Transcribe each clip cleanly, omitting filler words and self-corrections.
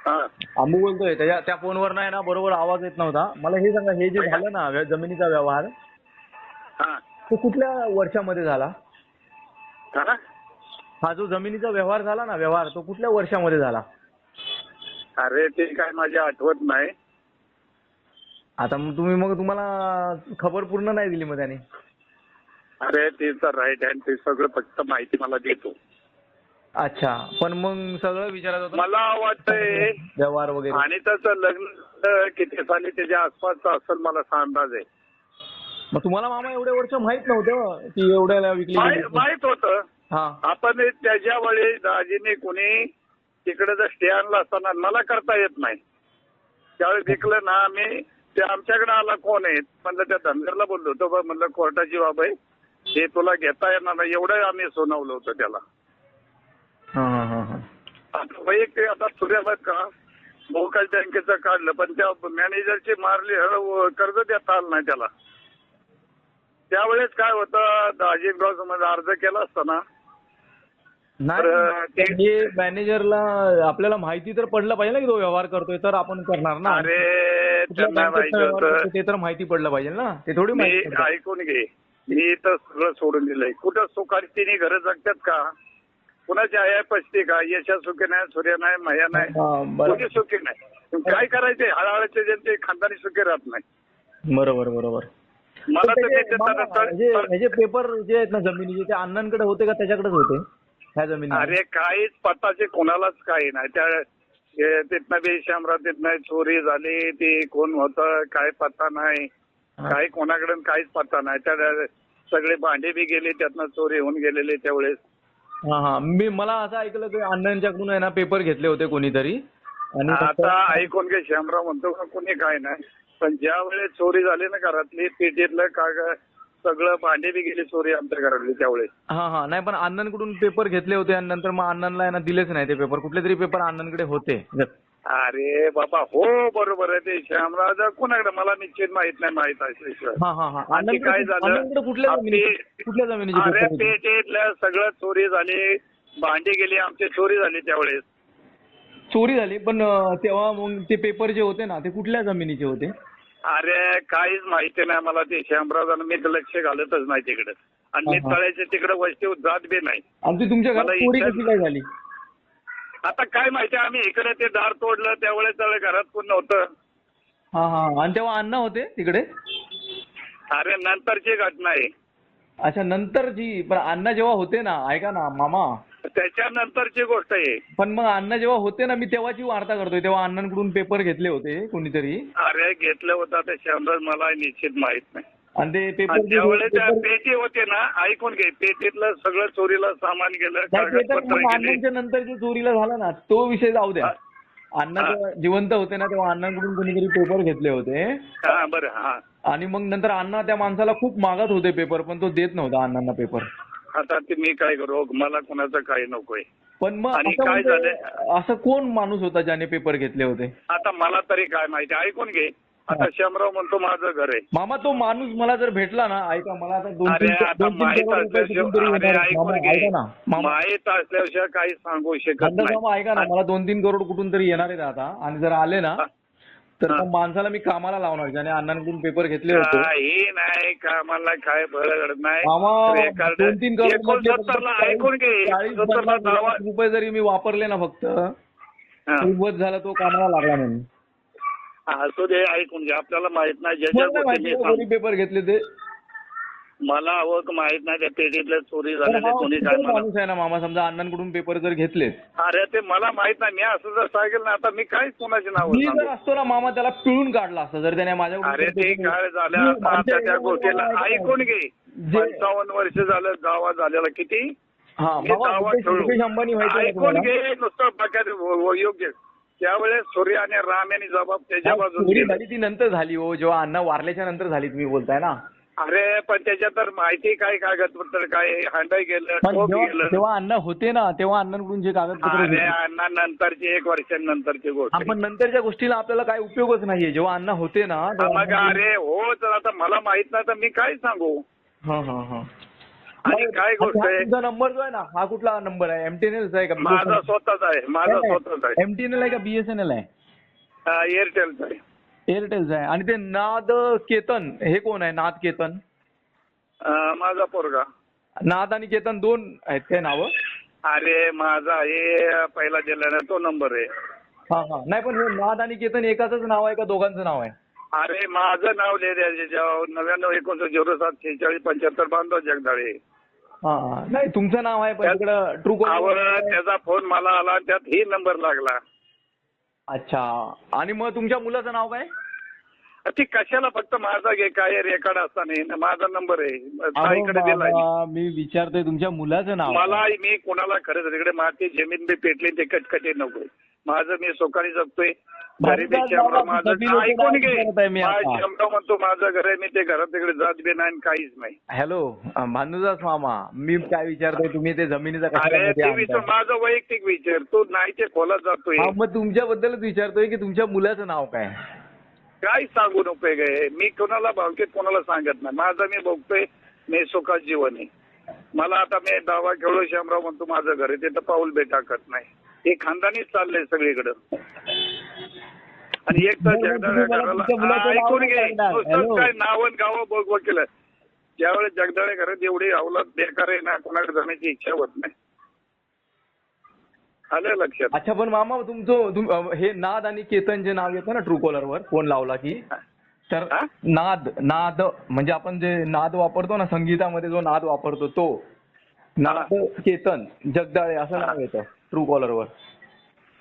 हा. आंबू बोलतोय. त्या फोनवर नाही ना बरोबर आवाज येत नव्हता. मला हे सांगा, हे जे झालं ना जमिनीचा व्यवहार, हा. तो कुठल्या वर्षामध्ये झाला? हा? हा जो जमिनीचा व्यवहार झाला ना, व्यवहार तो कुठल्या वर्षामध्ये झाला? अरे ते काय माझी आठवत नाही. आता मग तुम्हाला खबर पूर्ण नाही दिली मग त्याने. अरे ते तर राईट हँड ते सगळं फक्त माहिती मला देतो. अच्छा, पण मग सगळं विचारत होतं मला वाटतंय व्यवहार वगैरे. आणि त्याचं लग्न किती साली त्याच्या आसपासचं असेल मला असा अंदाज आहे. मग तुम्हाला मामा एवढे वर्ष माहित नव्हतं की एवढ्याला विकली गेली? माहित होतं. हा. आपण त्याच्या वेळी दाजीने कोणी तिकडे जर स्टे आणला असताना मला करता येत नाही. त्यावेळी विकलं ना आम्ही, ते आमच्याकडे आला कोण आहे म्हणलं, त्या धनगरला बोललो होतो बा, म्हणलं कोर्टाची बाब आहे, हे तुला घेता येणार नाही, एवढं आम्ही सुनावलं होतं त्याला. आता वैयक्तिक आता सूर्याबाद का भोकाल बँकेचं काढलं, पण त्या मॅनेजरची मारली कर्ज देता आलं नाही त्याला. त्यावेळेस काय होतं, दाजीराव समज अर्ज केला असताना नाही, मॅनेजरला आपल्याला माहिती तर पडलं पाहिजे ना की तो व्यवहार करतोय, तर आपण करणार ना. अरे त्यांना माहिती होतं ते तर माहिती पडलं पाहिजे ना, ते थोडी माहिती. ऐकून घे, मी तर सगळं सोडून दिलंय. कुठं सुखारी तिन्ही घरं जगतात का? कुणाची आया पसती का? यशा सुखी नाही, सूर्य नाही, मया नाही, कोणी सुखी नाही. काय करायचे, हळहळचे जनते खानदानी सुखी राहत नाही. बरोबर बरोबर. मला तर पेपर जे आहेत ना जमिनीचे, ते अण्णांकडे होते का त्याच्याकडेच होते ह्या जमिनी? अरे काहीच पत्ताचे कोणालाच काही नाही. त्या तिथनं बी शामराव तिथनं चोरी झाली, ती कोण होतं काय पत्ता नाही, काही कोणाकडून काहीच पत्ता नाही. त्या सगळे भांडे बी गेले, त्यातनं चोरी होऊन गेलेले त्यावेळेस. मला असं ऐकलं की अण्णांच्याकडून आहे ना पेपर घेतले होते कोणीतरी. आणि आता ऐकून घे, शामराव म्हणतो का कोणी काय नाही, पण ज्या वेळेस चोरी झाली ना घरातली, पेटीतलं कागद सगळं भांडे बी गेली चोरी आमच्या घरातली त्यावेळेस. नाही, पण अण्णांकडून पेपर घेतले होते आणि नंतर मग अण्णांना आहे ना दिलेच नाही ते पेपर. कुठले तरी पेपर अण्णांकडे होते. अरे बाबा हो बरोबर आहे, ते शामराव कोणाकडे मला निश्चित माहित नाही, माहित असल्याशिवाय. आणि काय झालं, कुठल्या जमिनीची? अरे पेटीतलं सगळं चोरी झाली, भांडी गेली आमची, चोरी झाली त्यावेळेस. चोरी झाली, पण तेव्हा मग ते पेपर जे होते ना ते कुठल्या जमिनीचे होते? अरे काहीच माहिती नाही मला ते शामराव, मी लक्ष घालतच नाही तिकडे, आणि मी तळ्याच्या तिकडे वस्तीवर जात बी नाही. आणि ती तुमच्या घरात चोरी कशी काय झाली? आता काय माहिती, आम्ही इकडे ते दार तोडलं त्यावेळेस घरात कोण नव्हतं. आणि तेव्हा अण्णा होते तिकडे? अरे नंतरची घटना आहे. अच्छा, नंतरची. पण अण्णा जेव्हा होते ना, ऐका ना मामा, त्याच्यानंतरची गोष्ट आहे. पण मग अण्णा जेव्हा होते ना, मी तेव्हाची वार्ता करतोय, तेव्हा अण्णांकडून पेपर घेतले होते कोणीतरी. अरे घेतलं होतं ते शामराव, मला निश्चित माहित नाही. आणि ते पेपर त्यावेळेस त्या पेटी होते ना, ऐकून घे, पेटीतलं सगळं चोरीला सामान गेलं, अण्णांच्या नंतर जे चोरीला झालं ना तो विषय जाऊ द्या. अण्णा जेव्हा जिवंत होते ना तेव्हा अण्णांकडून कोणीतरी पेपर घेतले होते. बरं. आणि मग नंतर अण्णा त्या माणसाला खूप मागत होते पेपर, पण तो देत नव्हता अण्णांना पेपर. आता ते मी काय करू, मला कोणाचं काही नकोय. पण मग काय झालं, असं कोण माणूस होता ज्याने पेपर घेतले होते? आता मला तरी काय माहिती, ऐकून घे. आता शामराव म्हणतो माझं घर आहे. मामा तो माणूस मला जर भेटला ना, ऐका, मला आता माहित असल्याशिवाय काही सांगू शकत नाही. ऐका ना, मला 2-3 करोड कुठून तरी येणार आहेत आता, आणि जर आले ना तर त्या माणसाला मी कामाला लावणार ज्याने अण्णांकडून पेपर घेतले होते. काही नाही, कामाला काय फरक नाही. 2-3 करोड ऐकून घे, 40-50 रुपये जरी मी वापरले ना फक्त, खूपच झालं तो कामाला लागला म्हणून. असू दे, ऐकून घे, आपल्याला माहित नाही ज्याच्या पेपर घेतले ते मला हवं माहित नाही. त्या पेटीतल्या चोरी झालेली कोणी काय माणूस आहे ना मामा, समजा अण्णांकडून पेपर जर घेतले, अरे ते मला माहित नाही, मी असं जर सांगेल ना, आता मी काय कोणाचे नाव जर असतो ना मामा, त्याला पिळून काढला असता जर त्याने माझ्या. अरे ते काय झालं आता त्या गोष्टीला, ऐकून घे, 55 वर्ष झालं गावात झालेला, किती अंबानी ऐकून घे नुसतं बाकी योग्य. त्यावेळेस सूर्य आणि राम यांनी जबाब त्याच्या बाजूने झाली, ती नंतर झाली हो, जेव्हा अण्णा वारल्याच्या नंतर झाली, तुम्ही बोलताय ना. अरे पण त्याच्यात तर माहिती काय, कागदपत्र काय हांडाय गेलं, जेव्हा अण्णा होते ना तेव्हा अण्णांकडून जे कागदपत्र. अरे अण्णा नंतरची 1 वर्षांनंतरची गोष्ट. पण नंतरच्या गोष्टीला आपल्याला काय उपयोगच नाहीये. जेव्हा अण्णा होते ना मग अरे हो, तर आता मला माहित नाही तर मी काय सांगू. आणि काय गोष्ट आहे, तुमचा नंबर जो आहे ना, हा कुठला नंबर आहे? MTNL चा आहे का? माझा स्वतःच आहे, माझा स्वतःच आहे. MTNL आहे का BSNL आहे? एअरटेलचा आहे. एअरटेलचा आहे. आणि ते नाद केतन हे कोण आहे? नाद केतन? माझा पोरगा. नाद आणि केतन दोन आहेत काय नावं? अरे माझा हे पहिला जिल्ह्याने तो नंबर आहे. हा हा. नाही पण हे नाद आणि केतन एकाच नाव आहे का दोघांचं नाव आहे? अरे माझं नाव लिहिले 99 बांधव जगदाळे. हा हा. नाही तुमचं नाव आहे पण तिकडं ट्रू त्याचा फोन मला आला आणि त्यात ही नंबर लागला. अच्छा. आणि मग तुमच्या मुलाचं नाव काय? ती कशाला फक्त माझा घे, काय रेकॉर्ड असताना माझा नंबर आहे अहो ताईकडे दिलाय. बाबा, मी विचारतोय तुमच्या मुलाचं नाव. मला मी कोणाला खरंच तिकडे माती जमीन बी पेटली ते कटकटी नको. माझं मी सोकानी जगतोय. गरीबी शंभर माझं ऐकून घे. शंभर म्हणतो माझं घर आहे, मी ते घरात तिकडे जात बी नाही काहीच नाही. हॅलो भानुदास मामा, मी काय विचारतोय तुम्ही ते जमिनीचा अरे ते विचार माझं वैयक्तिक विचार, तू नाही ते खोलात जातोय. मग तुमच्याबद्दलच विचारतोय की तुमच्या मुलाचं नाव काय? काय सांगून उपयोग आहे? मी कोणाला भावकीत कोणाला सांगत नाही. माझं मी बघतोय, मी सुखात जीवन आहे. मला आता मी दावा खेळलो शामराव म्हणतो माझं घर आहे, तिथं पाऊल बे टाकत नाही. हे खानदानीच चाललंय सगळीकडे. आणि एक तर जगदाळे घराला ऐकून घे, नुसतं काय नावन गावं बघ केलं. ज्यावेळेस जगदाळे घरात एवढी अवलाद बेकार आहे ना, कोणाकडे जाण्याची इच्छा होत नाही. आलं लक्षात? अच्छा. पण मामा तुमचं हे नाद आणि केतन जे नाव येतं ना ट्रू कॉलर वर फोन लावला की, तर नाद म्हणजे आपण जे नाद वापरतो ना संगीतामध्ये, जो नाद वापरतो तो नाद केतन जगदाळे असं नाव येतं ट्रू कॉलर वर.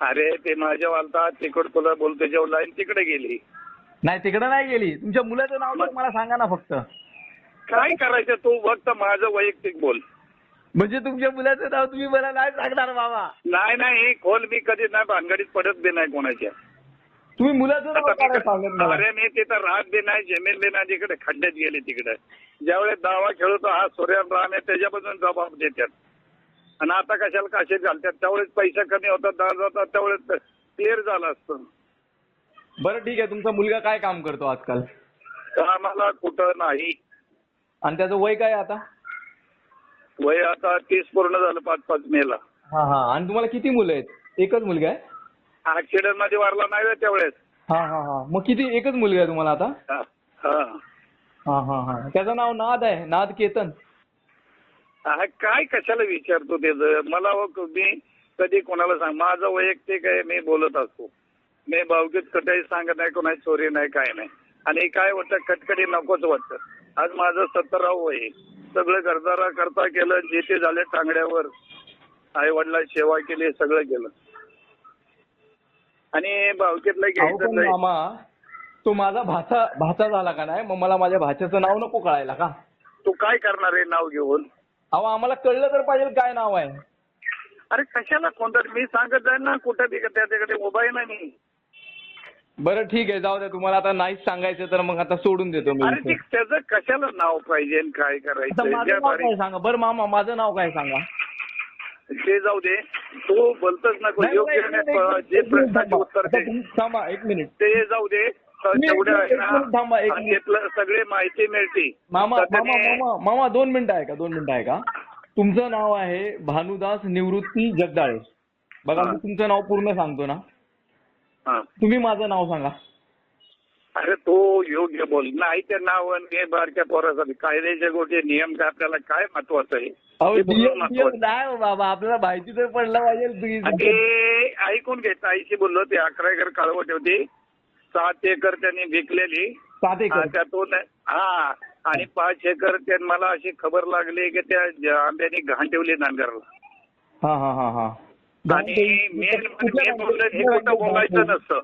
अरे ते माझ्या वालता तिकडे तुला बोलतो जेव्हा लाईन तिकडे गेली. नाही तिकडे नाही गेली. तुमच्या मुलाचं नाव तर मला सांगा ना फक्त. काय करायचं तू फक्त माझं वैयक्तिक बोल. म्हणजे तुमच्या मुलाचं नाव तुम्ही मला नाही सांगणार बाबा? नाही खोल मी कधी नाही भानगडीत पडत बी नाही कोणाच्या. तुम्ही मुलाचं नाव काय सांगत मला? अरे मी तिथं राहत बी नाही, जमीन बी नाही, तिकडे खड्ड्यात गेले तिकडे. ज्यावेळेस दावा खेळतो हा सूर्यान राम आहे त्याच्यापासून जबाब देतात. आणि आता कशाला काशीत घालतात, त्यावेळेस पैसा कमी होतात जातात, त्यावेळेस क्लिअर झालं असतं. बरं ठीक आहे. तुमचा मुलगा काय काम करतो आजकाल? कामाला कुठं नाही. आणि त्याचं वय काय आता? वय आता 30 पूर्ण झालं 5 मेला. हा हा. आणि तुम्हाला किती मुलं आहेत? एकच मुलगा आहे? ऍक्सिडेंट मध्ये वारला नाही त्यावेळेस. हा हा हा. मग किती? एकच मुलगा आहे तुम्हाला आता? हा हा हा हा. त्याचं नाव नाद आहे, नाद केतन. काय कशाला विचारतो त्याचं? मला मी कधी कोणाला सांग, माझं वैयक्तिक आहे, मी बोलत असतो. मी भावकीत कटाई सांगत नाही, कोणाची चोरी नाही, काय नाही. आणि काय वाटतं कटकटी नकोच वाटतं. आज माझं 17व वय, सगळं घरदारा करता केलं, जे ते झाले टांगड्यावर, आई वडिला सेवा केली, सगळं केलं. आणि भावकीतलं घ्यायचं मामा, तो माझा भाचा झाला का नाही, मग मला माझ्या भाच्याचं नाव नको कळायला का? तू काय करणार आहे नाव घेऊन? अहो आम्हाला कळलं तर पाहिजे काय नाव आहे. अरे कशाला कोणतं मी सांगत जाईल ना, कुठं त्याच्याकडे मोबाईल नाही. बरं ठीक आहे, जाऊ द्या. तुम्हाला आता नाहीच सांगायचं तर मग आता सोडून देतो मी. अरे त्याचं कशाला नाव पाहिजे, काय करायचं सांगा बरं मामा, माझं नाव काय सांगा? ते जाऊ दे, तू बोलतच नको. योग्य जे प्रश्नाचे उत्तर दे. थांबा एक मिनिट. ते जाऊ दे, तेवढं आहे ना, सगळे माहिती मिळते. मामा 2 मिनिटं आहे का? 2 मिनिटं आहे का? तुमचं नाव आहे भानुदास निवृत्ती जगदाळे. बघा मी तुमचं नाव पूर्ण सांगतो ना, तुम्ही माझं नाव सांगा. अरे तो योग्य बोल नाही. ते नाव आणि बारक्या पोरासाठी कायद्याचे गोष्टी नियम काय आपल्याला काय महत्वाचं आहे? नाही बाबा, आपल्याला माहिती तर पडलं पाहिजे. ऐकून घे, ताईशी बोललो. ते 11 एकर काळवट होती, 7 एकर त्यांनी विकलेली. 7 एकर त्यातून आणि 5 एकर त्यांनी मला अशी खबर लागली की त्या आंब्यानी घाण ठेवली नांगरला. आणि मेन बोललं हे कुठं बोलायचं नसतं.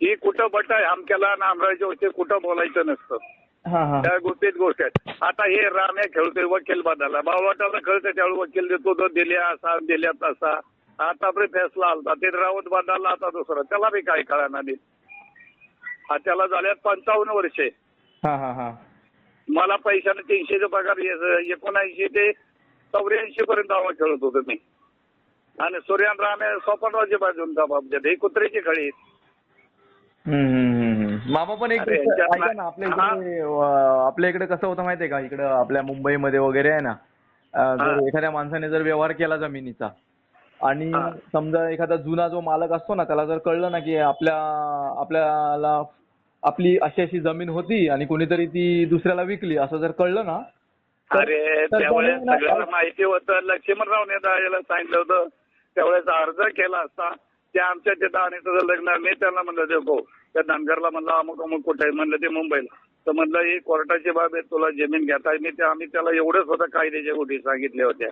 ही कुठं बट आहे आमच्याला आमराच्या होते, कुठं बोलायचं नसतं. त्या गोष्टीत गोष्ट आहे. आता हे राम्या खेळतोय वकील बदलला, बावटाला खेळतोय त्यावेळी वकील देतो, तो दिल्या असा दिल्या तसा. आता फैसला आलता ते राऊत बदलला, आता दुसरा. त्याला बी काय कळणार. त्याला झाल्यात 55 वर्षे. मला पैशाने 300चा पगार 79 ते 84 पर्यंत दावा खेळत होतो मी. आणि सूर्यान रामे सोपानरावच्या बाजून जबाबदार ही कुत्र्याची खळी. मामा पण एक आपल्या इकडे कसं होतं माहितीये का, इकडं आपल्या मुंबईमध्ये वगैरे आहे ना, जर एखाद्या माणसाने जर व्यवहार केला जमिनीचा आणि हा. समजा एखादा जुना जो मालक असतो ना त्याला जर कळलं ना की आपल्याला आपली अशी अशी जमीन होती आणि कोणीतरी ती दुसऱ्याला विकली असं जर कळलं ना अरे त्यावेळेस सगळ्याला माहिती होतं. लक्ष्मणरावने याला सांगितलं होतं त्यावेळेस अर्ज केला असता. ते आमच्या तिथं आणि तुझं लग्न मी त्यांना म्हणलं देखो त्या धनगरला म्हणलं अमुक अमुक कुठे आहे म्हणलं ते मुंबईला. तर म्हणलं ही कोर्टाची बाब आहे तुला जमीन घेता आम्ही त्याला एवढंच होतं कायद्याच्या गोष्टी सांगितल्या होत्या.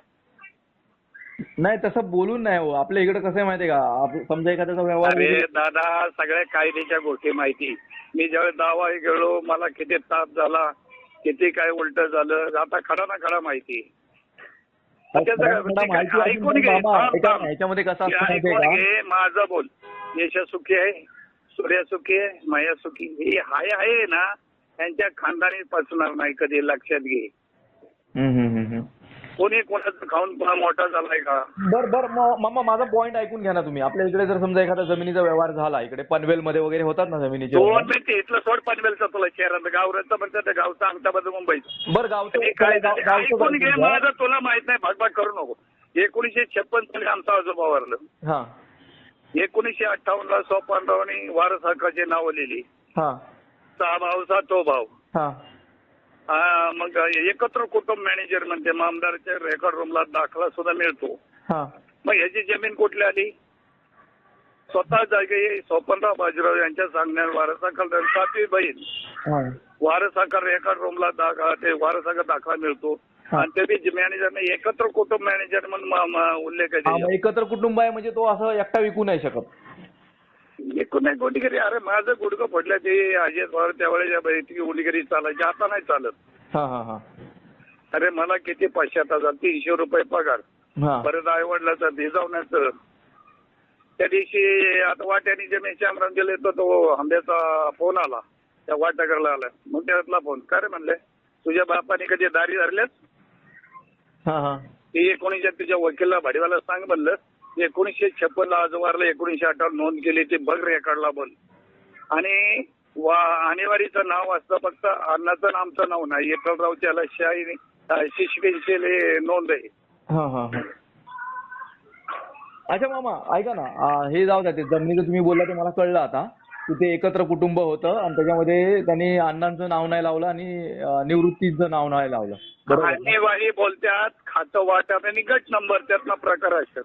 नाही तसं बोलून नाही हो. आपल्या इकडे कसं आहे माहितीये का समजा एखाद्याचा व्यवहार अरे दादा सगळ्या कायद्याच्या गोष्टी माहिती. मी ज्यावेळेस दावा गेलो मला किती ताप झाला किती काय उलट झालं आता खडा ना खडा माहिती. ऐकून घे ह्याच्यामध्ये कसं असतं माहितीये ऐकून का घे माझं बोल. यशा सुखी आहे सूर्या सुखी आहे माया सुखी ही हाय आहे ना त्यांच्या खानदानी पचणार नाही कधी लक्षात घे. कोणी कोणाचं खाऊन पुन्हा मोठा झालाय का. बर मामा माझा पॉईंट ऐकून घ्या ना तुम्ही. आपल्या इकडे जर समजा एखादा जमिनीचा व्यवहार झाला इकडे पनवेल मध्ये वगैरे होतात ना जमिनीचे दोन मिनिट इथलं सोड पनवेलचं तुला शहरात गावरांचं म्हणतात गावचं अंगठामध्ये मुंबईचं. बरं काय ऐकून घे माझं तुला माहित नाही भागभाग करू नको. 1956 साली आमचा आजोबा वारलं. हा 1958ला सोपानरावनी वारस हक्काची नावं लिहिली. हा 6 भाऊ 7 भाऊ. हा मग एकत्र कुटुंब मॅनेजर म्हणते आमदारच्या रेकॉर्ड रूमला दाखला सुद्धा मिळतो. हा मग ह्याची जमीन कुठली आली. स्वतः जागे सोपनराव बाजीराव यांच्या सांगण्यावर वारसाखल 7वी बहीण वारसाखल रेकॉर्ड रूमला ते वारसाखल दाखला मिळतो. आणि ते बी मॅनेजरने एकत्र कुटुंब मॅनेजर म्हणून उल्लेख आहे. एकत्र कुटुंब आहे म्हणजे तो असं एकटा विकू नाही शकत. एकूण नाही गुंडगिरी. अरे माझं गुडघं पडलं ते अजित पवार त्यावेळेस गुंडगिरी चालायची आता नाही चालत. हा हा हा अरे मला किती 500,000 300 रुपये पगार. परत आई वडिलाचा भिजावण्याचं. त्या दिवशी आता वाट्याने जे मी श्यामराव गेले तो आंब्याचा फोन आला त्या वाटाघरला आला. मग त्यातला फोन काय रे म्हणले तुझ्या बापाने कधी दारी धरल्यास. ती 19 तुझ्या वकिलला भाडीवाला सांग म्हणलं. 1956 आज वारलं 1958 नोंद केली ती बघ रेकॉर्डला बोल. आणि आणेवारीचं नाव असतं फक्त अण्णाचं आमचं नाव नाही. येटलरावच्या शिशपेन्शिल नोंद आहे. अच्छा मामा ऐका ना हे जाऊ द्या. ते जमिनीचं तुम्ही बोलला ते मला कळलं आता की ते एकत्र कुटुंब होतं आणि त्याच्यामध्ये त्यांनी अण्णांचं नाव नाही लावलं आणि निवृत्तीचं नाव नाही लावलं. बरोबर आणेवारी बोलतात खातं वाटप आणि गट नंबर त्यातला प्रकार असतात.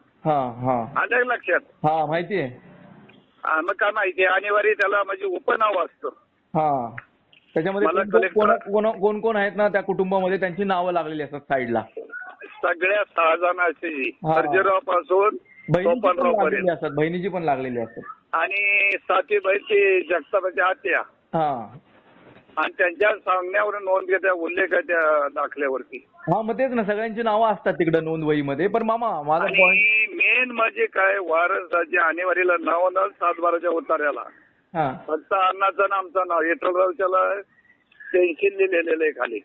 आलं लक्षात. हा माहिती आहे. मग काय माहिती आहे आणेवारी त्याला म्हणजे उपनाव असतं. त्याच्यामध्ये कोण कोण आहेत ना त्या कुटुंबामध्ये त्यांची नावं लागलेली असतात साईडला. सगळ्या 6 जणांची सर्जेराव पासून सोपानराव पर्यंत असतात. बहिणीची पण लागलेली असतात. आणि 7वी बहिणची जगतापाची आत्या. आणि त्यांच्या सांगण्यावर नोंद घेत्या उल्लेख आहे त्या दाखल्यावरती. मग तेच ना सगळ्यांची नावं असतात तिकडे नोंद वहीमध्ये. पण मामा माझा पॉईंट मेन म्हणजे काय वारसाच्या आणेवारीला नाव न 7/12च्या उतार्याला फक्त अण्णाचं आमचं नाव येटलरावच्याला पेन्शन लिहिलेलं आहे खाली.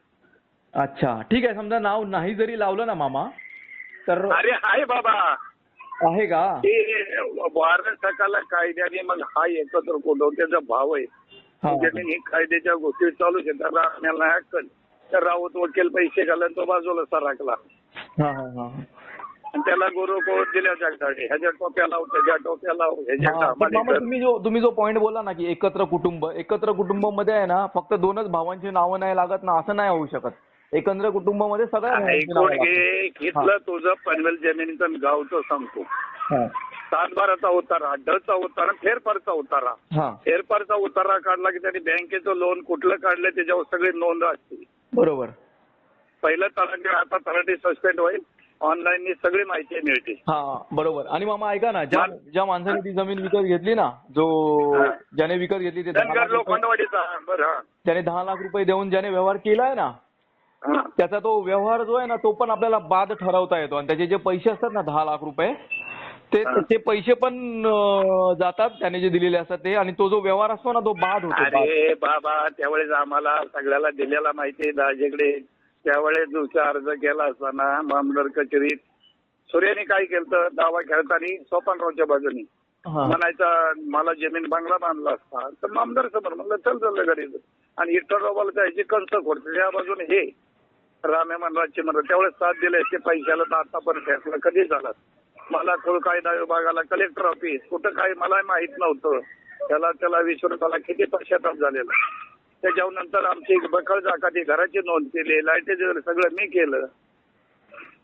अच्छा ठीक आहे. समजा नाव नाही जरी लावलं ना मामा तर अरे हाय बाबा आहे का वारस हक्काला कायद्याने मग हा एकत्र कुटुंब त्याचा भाव आहे. ही कायद्याच्या गोष्टी चालू शकतात. आपल्याला अक्कल तर राऊत वकील पैसे घालून तो बाजूला सरकला. आणि त्याला गुरु कोण दिल्या जगताडे ह्याच्या टोप्या लाव त्याच्या टोप्या लाव. तुम्ही जो पॉईंट बोला ना की एकत्र कुटुंबामध्ये आहे ना फक्त 2च भावांची नावं नाही लागत ना असं नाही होऊ शकत. एकत्र कुटुंबामध्ये सगळ्या ऐकून घे. इथलं तुझं पनवेल जमिनीचं गावचं सांगतो. 7/12चा उतारा 10चा उतारा फेरफारचा उतारा. फेरफारचा उतारा काढला की त्यांनी बँकेचं लोन कुठलं काढलं त्याच्यावर सगळी नोंद असते. बरोबर. पहिलं तलाठी आता तलाठी सस्पेंड होईल. ऑनलाईन सगळी माहिती मिळते. बरोबर. आणि मामा ऐका ना ज्या माणसाने ती जमीन विकत घेतली ना ज्याने विकत घेतली ते लोखंडवाडीचा त्याने 10 लाख रुपये देऊन ज्याने व्यवहार केलाय ना त्याचा तो व्यवहार जो आहे ना तो पण आपल्याला बाद ठरवता येतो. आणि त्याचे जे पैसे असतात ना 10 लाख रुपये ते पैसे पण जातात त्याने जे दिलेले असतात ते. आणि तो जो व्यवहार असतो ना तो बाद होतो. अरे बाबा त्यावेळेस आम्हाला सगळ्याला दिलेला माहिती आहे. दाजेकडे त्यावेळेस दुसरा अर्ज केला असताना मामदार कचेरीत सूर्याने काय केलं दावा खेळताना सोपानरावच्या बाजूनी म्हणायचा मला जमीन बंगला बांधला असता तर मामदार समोर म्हणलं चल घरी. आणि इटररावाला त्याची कंस खोडते त्या बाजूने हे रामे मनराजची म्हणलं त्यावेळेस साथ दिले ते पैशाला तर आतापर्यंत फैसला कधी झाला. मला कुळ कायदा विभागाला कलेक्टर ऑफिस कुठं काय मला माहित नव्हतं. त्याला विचारून मला किती पश्चाताप झालेला. त्याच्यावर नंतर आमची बकळ जागाची घराची नोंद केली, लाईटीचं सगळं मी केलं.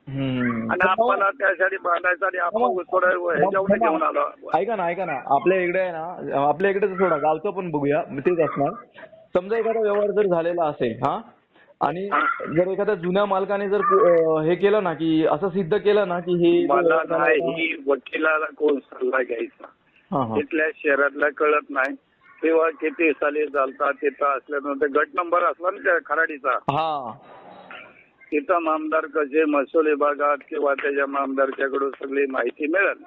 आणि आम्हाला त्यासाठी बांधायचं आणि आपण थोडं ह्याच्यावर घेऊन आलो. ऐका ना आपल्या इकडे आहे ना, आपल्या इकडे थोडा गावचं पण बघूया. तेच असणार. समजा एखादा व्यवहार जर झालेला असेल हा, आणि जर एखाद्या जुन्या मालकाने जर हे केलं ना की असं सिद्ध केलं ना की हे मला नाही वकिलाला कोण सल्ला घ्यायचा तिथल्या शहरातला कळत नाही. तेव्हा किती साली चालतात तिथं असल्यानंतर गट नंबर असला ना त्या खराडीचा, तिथं आमदार कसे महसूल विभागात किंवा त्याच्या आमदारच्याकडून सगळी माहिती मिळेल.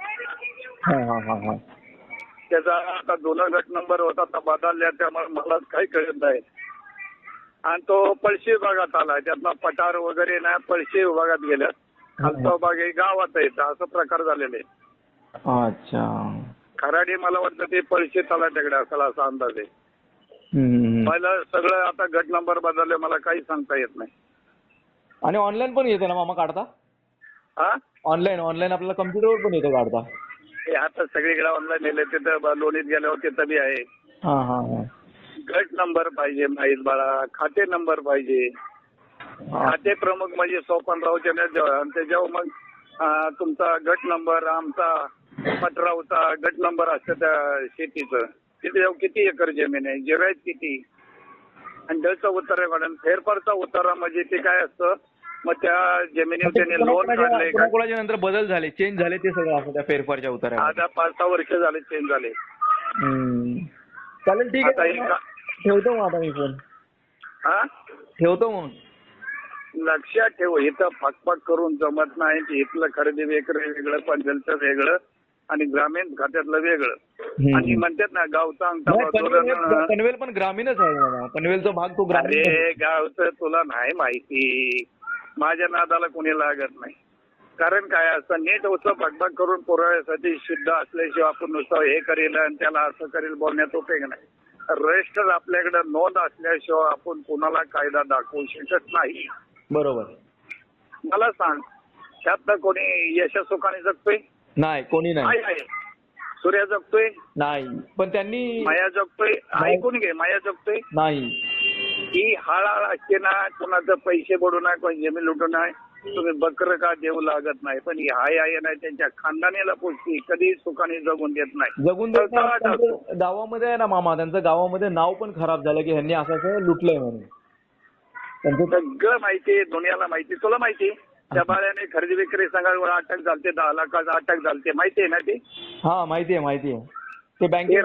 त्याचा आता दोन गट नंबर होता तर बदलल्या त्यामुळे मला काही कळत नाही. आणि तो पळशी विभागात आला, त्यातला पठार वगैरे नाही पळशी विभागात गेल्यात. खालचा भाग हे गावात येतं असं प्रकार झालेले. अच्छा. खराडी मला वाटतं ते पळशी तलाट्याकडे असेल असा अंदाज आहे. मला सगळं आता गट नंबर बदलले मला काही सांगता येत नाही. आणि ऑनलाईन पण येते ना मामा काढता? ऑनलाईन आपल्याला कम्प्युटरवर पण येतं काढता? हे आता सगळीकडे ऑनलाईन येले. तिथं लोणीत गेल्यावर तिथं बी आहे. गट नंबर पाहिजे माहीत बाळा, खाते नंबर पाहिजे. खाते प्रमुख म्हणजे सोपानरावचे त्याच्यावर मग तुमचा गट नंबर, आमचा पटरावचा गट नंबर असतं त्या शेतीचं. तिथे किती एकर जमीन आहे, जेवायत किती, आणि त्याचं उत्तर काढून फेरफारचा उतारा म्हणजे ते काय असतं. मग त्या जमिनीवर त्याने लोन काढले, कोणाकोणाच्या नंतर बदल झाले, चेंज झाले, ते सगळं असं त्या फेरफारच्या उतारा. आता 5-6 वर्ष झाले चेंज झाले. चालेल, ठीक आहे. ठेवतो मग आता मी फोन. ठेवतो मग. लक्षात ठेव, इथं फकफक करून जमत नाही. इथलं खरेदी विक्री वेगळं, पंचायतचं वेगळं आणि ग्रामीण खात्यातलं वेगळं. आणि म्हणतात ना गावचा अंगठा पनवेल पण ग्रामीणच आहे. पनवेलचा भाग तो ग्रामीण. अरे गावचं तुला नाही माहिती. माझ्या नादाला कोणी लागत नाही. कारण काय असतं, नीट उसं फकफक करून पुराव्यासाठी शुद्ध असल्याशिवाय आपण नुसतं हे करेल आणि त्याला असं करेल बोलण्यात उपयोग नाही. रजिस्टर आपल्याकडे नोंद असल्याशिवाय आपण कुणाला कायदा दाखवू शकत नाही. बरोबर. मला सांग, त्यात कोणी यशा सुखाने जगतोय? नाही, कोणी नाही. सूर्य जगतोय? नाही. पण त्यांनी माया जगतोय? ऐकून घे, माया जगतोय? नाही. ही हाळाळ असते ना, कोणाचं पैसे बुडू नाही, कोणी जमीन लुटू नाही, तुम्ही बकर का देऊ लागत नाही. पण ही हाय आहे नाही त्यांच्या खानदानीला पोचती, कधी सुखाने जगून देत नाही. जगून देत नाही. गावामध्ये आहे ना मामा, त्यांचं गावामध्ये नाव पण खराब झालं की ह्यांनी असं लुटलंय म्हणून. त्यांचं सगळं माहिती, दुनियाला माहिती. तुला माहिती त्या बाळ्याने खरेदी विक्री संघावर अटक झालते, 10 लाखाचा अटक झालते, माहिती आहे ना ती? माहिती आहे. ते बँकेत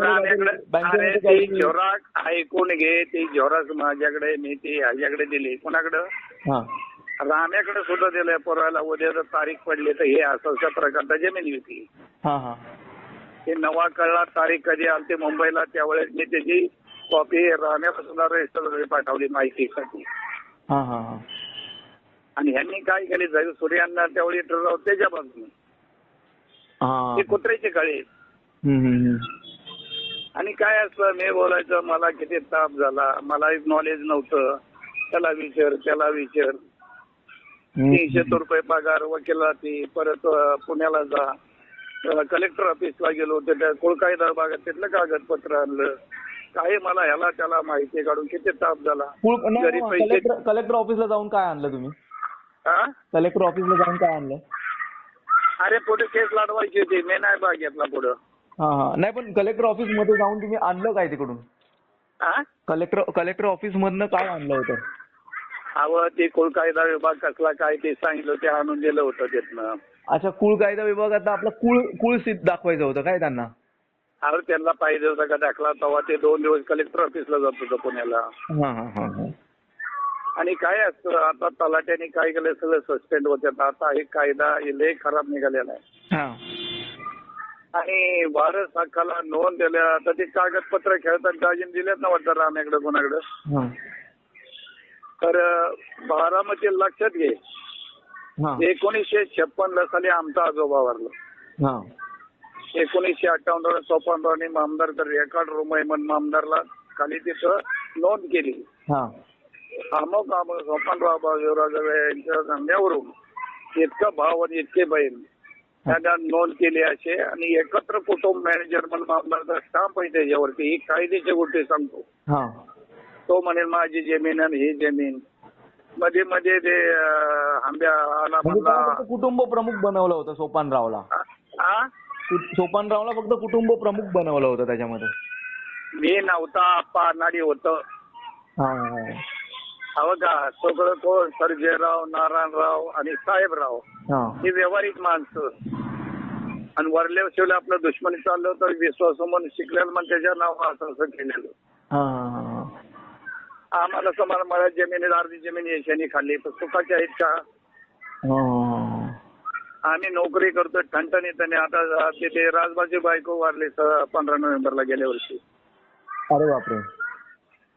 झोराक ऐकून घे. ती झोराक माझ्याकडे, मी ती ह्याच्याकडे दिली. कोणाकडं? राम्याकडे सुद्धा दिलंय पोराला. उद्या जर तारीख पडली तर हे असं प्रकारचा जमीन होती. ते नवा कळला तारीख कधी आलती मुंबईला, त्यावेळेस मी त्याची कॉपी राम्यापासून रजिस्टर पाठवली माहितीसाठी. आणि ह्यांनी काय केले, जग सूर्यांना त्यावेळी ठरवलं त्याच्या बाजूने. ते कुत्र्याची काळी. आणि काय असतं, मी बोलायचं, मला किती ताप झाला, मला नॉलेज नव्हतं. त्याला विचार. 300 रुपये पगार वकिलाची. परत पुण्याला जा, कलेक्टर ऑफिसला गेलो, त्या कुळकायदा भागात तिथलं कागदपत्र आणलं. काही मला ह्याला त्याला माहिती काढून किती ताप झाला. कलेक्टर ऑफिसला जाऊन काय आणलं तुम्ही? कलेक्टर ऑफिसला जाऊन काय आणलं? अरे पुढे केस लढवायची होती, मी नाही भाग घेतला पुढं. नाही, पण कलेक्टर ऑफिस मध्ये जाऊन तुम्ही आणलं काय तिकडून? कलेक्टर ऑफिस मधनं काय आणलं होतं? अहो, ते कुळ कायदा विभाग कसला काय ते सांगितलं, ते आणून दिलं होतं तिथनं. अच्छा, कुळ कायदा विभागात आपलं कुळ सिद्ध दाखवायचं होतं काय त्यांना? अरे त्यांना पाहिजे होता का दाखला, तेव्हा ते 2 दिवस कलेक्टर ऑफिसला जात होतं पुण्याला. आणि काय असतं, आता तलाट्याने काय केलं, सगळं सस्पेंड होतात. आता हे कायदा लय खराब निघालेला आहे. आणि वारस हक्काला नोंद दिल्या तर ते कागदपत्र खेळतात दाजीने दिलेत ना वाटतं राम्याकडे कोणाकडं. तर बारामती लक्षात घे, 1956 साली आमचा आजोबा वारला. 1958 सोपानरावनी मामदार रेकॉर्ड रूम आहे म्हणून मामदारला खाली तिथं नोंद केली. अमुक सोपानराव बाजीराव जवळ यांच्या धंद्यावरून इतका भाव आणि इतके बहीण त्यांना नोंद केली असे आणि एकत्र कुटुंब मॅनेजर म्हणून मामलाचा स्टाम्प आहे त्याच्यावरती. ही कायद्याची गोष्टी सांगतो. हा तो म्हणेल माझी जमीन आणि ही जमीन. मध्ये मध्ये ते आंब्या आला म्हणजे म्हणला त्याला फक्त कुटुंब प्रमुख बनवलं होतं सोपानरावला. हा सोपानरावला फक्त कुटुंब प्रमुख बनवलं होतं त्याच्यामध्ये. मी नव्हता, आप्पा अनाडी होतं. हा हवं का सगळं कोण सर्जेराव, नारायणराव आणि साहेबराव हा ही व्यवहारिक माणसं. आणि वरल्या शिवले आपलं दुश्मनी चाललं तर विश्वासू म्हणून शिकलेलं मग त्याच्या नाव असं असं केलेलं. हा आम्हाला समाज मला जमिनीत अर्धी जमीन यशाने खाल्ली तर सुखाची आहेत का? आम्ही नोकरी करतोय ठणठणीत. आता तिथे राजबाची बायको वारली 15 नोव्हेंबरला गेल्या वर्षी. अरे बापरे.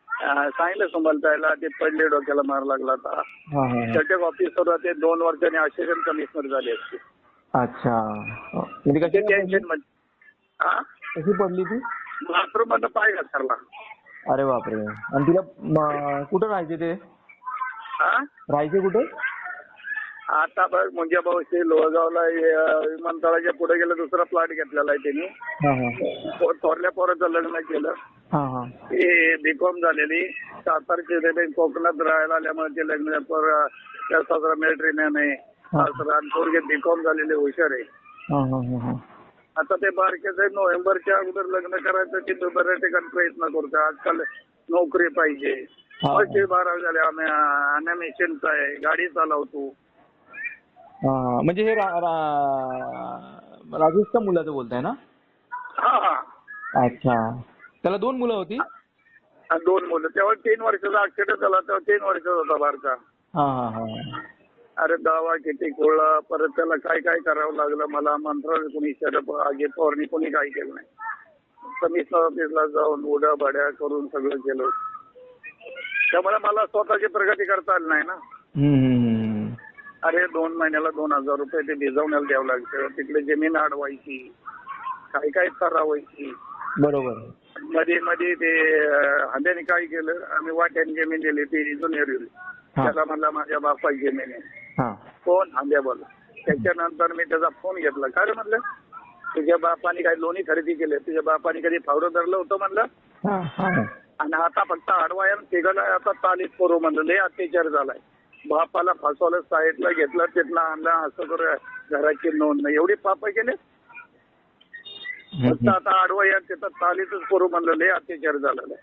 सांगितलं सुमलताईला ते पडले डोक्याला मार लागला होता. सटक ऑफिसर ते 2 वर्षांनी असिस्टंट कमिशनर झाले असते. अच्छा म्हणजे कशी टेन्शन मध्ये कशी पडली ती? बाथरूम मध्ये पाय घसरला. अरे बापरे. आणि तिला कुठं राहायचे ते? राहायचे कुठे? आता बघ मुंजा भाऊशी लोहगावला विमानतळाच्या पुढे गेलं दुसरा प्लॉट घेतलेला आहे त्यांनी. थोरल्या पोराचं लग्न केलं. ते बीकॉम झालेली सातारची कोकणात राहायला आल्यामुळे ते लग्न त्या सासरा मिलिटरी मॅन आहे. पोरगे बीकॉम झालेले हुशार आहे. आता ते बारकेच आहे. नोव्हेंबरच्या अगोदर लग्न करायचं की बऱ्याच ठिकाणी प्रयत्न करतो. आजकाल नोकरी पाहिजे. 12 झाले. आम्ही मिशनचा आहे. गाडी चालवतो. म्हणजे हे राजेशच्या मुलाचं बोलताय ना? हा. अच्छा. त्याला 2 मुलं होती? 2 मुलं. तेव्हा 3 वर्षाचा ऍक्सिडेंट झाला तेव्हा 3 वर्षाचा होता बारका. अरे दावा किती खोळला. परत त्याला काय काय करावं लागलं मला. मंत्रालय कोणी आगे फवारणी कोणी काय केलं नाही. कमिशनर ऑफिसला जाऊन उड्या भाड्या करून सगळं केलं. त्यामुळे मला स्वतःची प्रगती करता आली नाही ना. अरे 2 महिन्याला 2000 रुपये ते भिजवण्याला द्यावं लागतं. तिकडे जमीन अडवायची, काय काय करावायची. बरोबर. मध्ये मध्ये ते हंड्याने काय केलं आम्ही वाट्याने जमीन दिली ती जुनेर. त्याला म्हणला माझ्या बापाची जमीन आहे. कोण? हंड्या बोल. त्याच्यानंतर मी त्याचा फोन घेतला. काय रे म्हणलं तुझ्या बापाने काही लोणी खरेदी केले? तुझ्या बापाने कधी फावडं धरलं होतं म्हणलं. आणि आता फक्त अडवाया तिघाला आता तालीत करू म्हणलं. लय अत्याचार झालाय. बापाला फसवलं, साईडला घेतलं, तिथनं आणलं, असं करू घराची नोंद नाही. एवढी पाप केले. फक्त आता अडवाया तिथं तालीतच करू म्हणलं. लय अत्याचार झालेला आहे.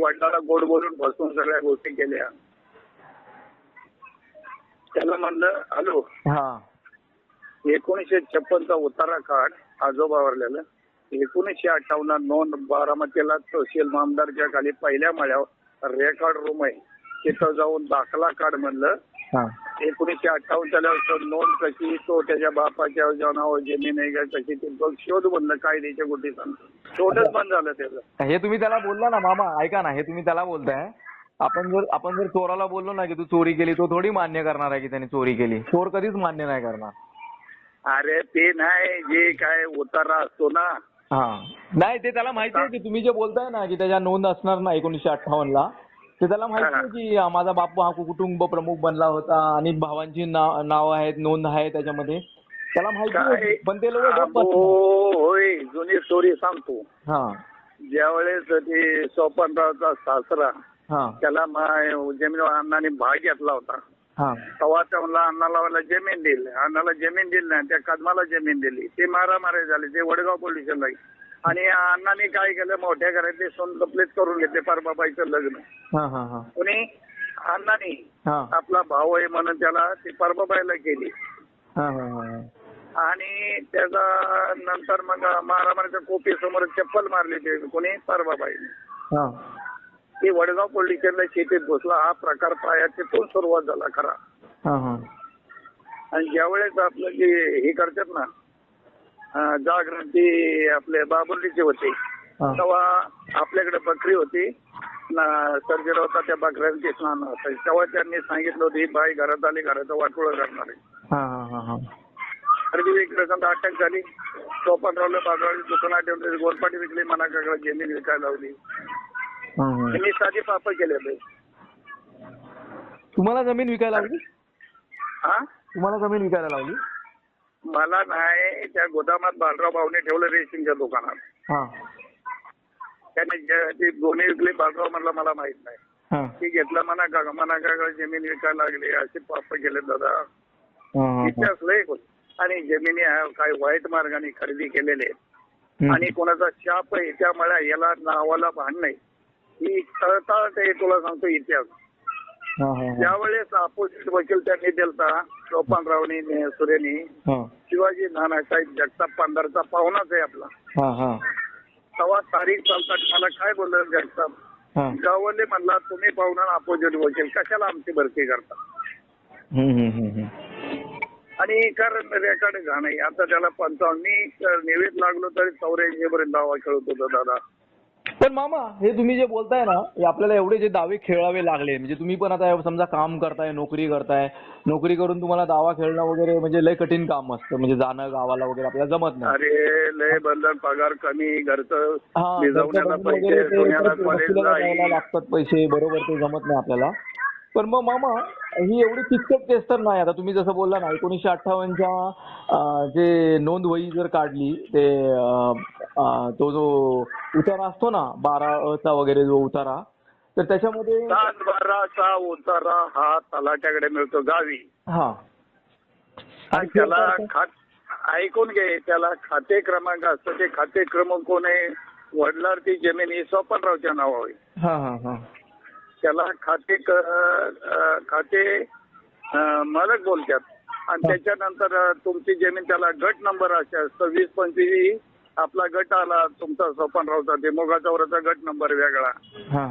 वडिलाला गोड बोलून फसवून सगळ्या गोष्टी केल्या. त्याला म्हणलं हॅलो 1956चा उतारा काढ आजोबा वारलेला. 1958 नोंद बारामतीला तहसील मामदारच्या खाली पहिल्या माळ्यावर रेकॉर्ड रूम आहे. तिथं जाऊन दाखला काढ म्हणलं. 1958 नोंद कशी तो त्याच्या बापाच्या नावावर जमीन आहे का कशी ते बघ शोध म्हणलं. कायद्याच्या गोष्टी सांगतो. शोधच बंद झालं त्याचं. हे तुम्ही त्याला बोलला ना मामा ऐका ना. हे तुम्ही त्याला बोलताय. आपण जर चोराला बोललो ना की तू चोरी केली तो थोडी मान्य करणार आहे की त्याने चोरी केली. चोर कधीच मान्य नाही करणार. अरे ते नाही जे काय उतारा असतो ना. नाही ते त्याला माहिती आहे की तुम्ही जे बोलताय ना की त्याच्या नोंद असणार ना 1958ला. ते त्याला माहिती आहे की माझा बापू हा कुटुंब प्रमुख बनला होता आणि भावांची नाव आहेत नोंद आहे त्याच्यामध्ये. त्याला माहिती आहे. पण ते लोक होय जुनी स्टोरी सांगतो. ज्यावेळेस ते सोपानरावचा सासरा त्याला जमीन अण्णाने भाग घेतला होता. तेव्हा त्याला अण्णाला जमीन दिली. अण्णाला जमीन दिली नाही. त्या कदमाला जमीन दिली. ते मारामारी झाले. ते वडगाव पोलीस स्टेशनला. आणि अण्णांनी काय केलं मोठ्या घरातले सोन कप्लेट करून घेतले. परबाबाईचं लग्न कोणी अण्णांनी आपला भाऊ आहे म्हणून त्याला ती परबाबाईला केली. आणि त्याचा नंतर मग मारामारीच्या कोपी समोर चप्पल मारली ते कोणी परबाबाईने. ती वडगाव पोलीस स्टेशनला शेतीत घुसला. हा प्रकार पाया तिथून सुरुवात झाला खरा. आणि ज्यावेळेस आपलं जे हे करतात ना जागृती आपले बाबुर्लीचे होते तेव्हा आपल्याकडे बकरी होती. सर्जर होता त्या बकऱ्यांचे स्नान होतं. तेव्हा त्यांनी सांगितलं होतं ही बाई घरात आली घराचं वाटोळं करणार आहे. अरे एक रकम अटक झाली. सोपानरावला बाजारात दुकानात ठेवली. गोलपाटी विकली. मना काकडे जमीन विकायला लावली. त्यांनी साधी पाप केले. तुम्हाला जमीन विकायला लावली? हा तुम्हाला जमीन विकायला लावली? मला नाही, त्या गोदामात बालराव भाऊने ठेवलं रेशीमच्या दुकानात. हा त्याने ती दोन्ही विकली. बालराव म्हणला मला माहित नाही. हा ती घेतलं म्हणा का जमीन विकायला लागली, असे पाप केले दादा. हा, हा. इतिहास लय होत. आणि जमिनी काही वाईट मार्गाने खरेदी केलेले आहेत. हम्म. आणि कोणाचा शाप आहे त्यामुळे याला नावाला भान नाही. ही तळतळ ते तुला सांगतो इतिहास. हा, हा, हा. त्यावेळेस अपोजिट वकील त्यांनी दिलता सोपानरावनी सुरेनी. हा, शिवाजी नानासाहेब जगताप पांढरचा पाहुणाच आहे आपला. हा, हा. तेव्हा तारीख चालतात. मला काय बोललं जगताप, हा. गावाले म्हणला तुम्ही पाहुणा अपोजिट वकील कशाला आमची भरती करता. हम्म, हम्म, हम्म, हम्म. आणि कारण रेकॉर्ड घाण आहे. आता त्याला 55 मी निवेद लागलो तरी 84 पर्यंत दावा खेळत होतो दादा. पण मामा हे तुम्ही जे बोलताय ना, हे आपल्याला एवढे जे दावे खेळावे लागले, म्हणजे तुम्ही पण आता समजा काम करताय, नोकरी करताय, नोकरी करून तुम्हाला दावा खेळणं वगैरे म्हणजे लय कठीण काम असतं, म्हणजे जाणं गावाला वगैरे आपल्याला जमत नाही. अरे लय बंधन, पगार कमी, घरचं हा, भिजवण्याला घरचं वगैरे पैसे, ते सोन्याला वकिलाला कॉलेजला द्यायला लागतात पैसे, बरोबर, ते जमत नाही आपल्याला. पण मग मामा ही एवढी किचकट केस तर नाही. आता तुम्ही जसं बोलला ना 1958च्या जे नोंद वही जर काढली, ते तो जो उतारा असतो ना 12 वगैरे जो उतारा, तर त्याच्यामध्ये 7/12चा उतारा हा तलाट्याकडे मिळतो गावी. हा, आणि त्याला ऐकून घे, त्याला खाते क्रमांक असतं. ते खाते क्रमांक कोण आहे, वडिलांची ती जमीन ही सोपानरावच्या नावावर. हा, हा, हा. त्याला खाते मालक बोलतात. आणि त्याच्यानंतर तुमची जमीन त्याला गट नंबर असे असतो. 20-25 आपला गट आला तुमचा सोपानरावचा, ते मोगाचौराचा गट नंबर वेगळा,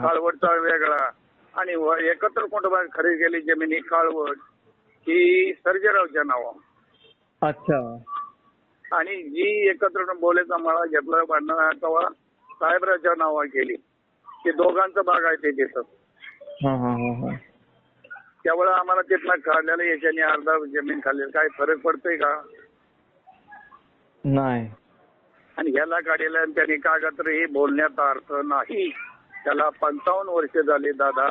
काळवडचा वेगळा. आणि एकत्र कुटुंबात खरेदी केली जमीन ही काळवड ही सर्जेरावच्या नावावर. अच्छा. आणि जी एकत्र बोलायचा मळा घेतला भांडणं तेव्हा साहेबरावच्या नावावर केली. ते दोघांचं भाग आहे ते तिथं. त्यावेळेला आम्हाला तिथनं काढलेलं याच्याने अर्धा जमीन खाल्ली. काय फरक पडतोय का? नाही. आणि ह्याला काढलेलं आणि त्यांनी कागदपत्र हे बोलण्याचा अर्थ नाही. त्याला 55 वर्ष झाली दादा.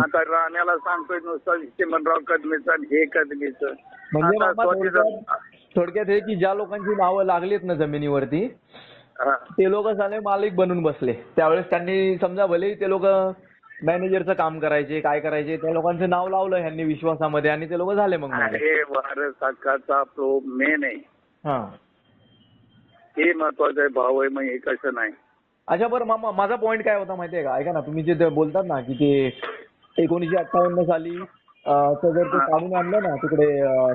आता राण्याला सांगतोय नुसतं चिमणराव कदमीचं आणि हे कदमीचं. म्हणजे थोडक्यात हे की ज्या लोकांची नावं लागलीत ना जमिनीवरती, ते लोक झाले मालिक बनून बसले. त्यावेळेस त्यांनी समजा भले ते लोक मॅनेजरचं काम करायचे, काय करायचे, त्या लोकांचं नाव लावलं ह्यांनी विश्वासामध्ये आणि ते लोक झाले मग. अरे वारस हक्काचा तो मेन आहे. हा, हे महत्वाचं आहे. भाव आहे मग हे कसं नाही. अच्छा, बरं मामा माझा पॉईंट काय होता माहितीये का? ऐका ना, तुम्ही जे बोलतात ना की ते 1958 साली जर ते काढून आणलं ना तिकडे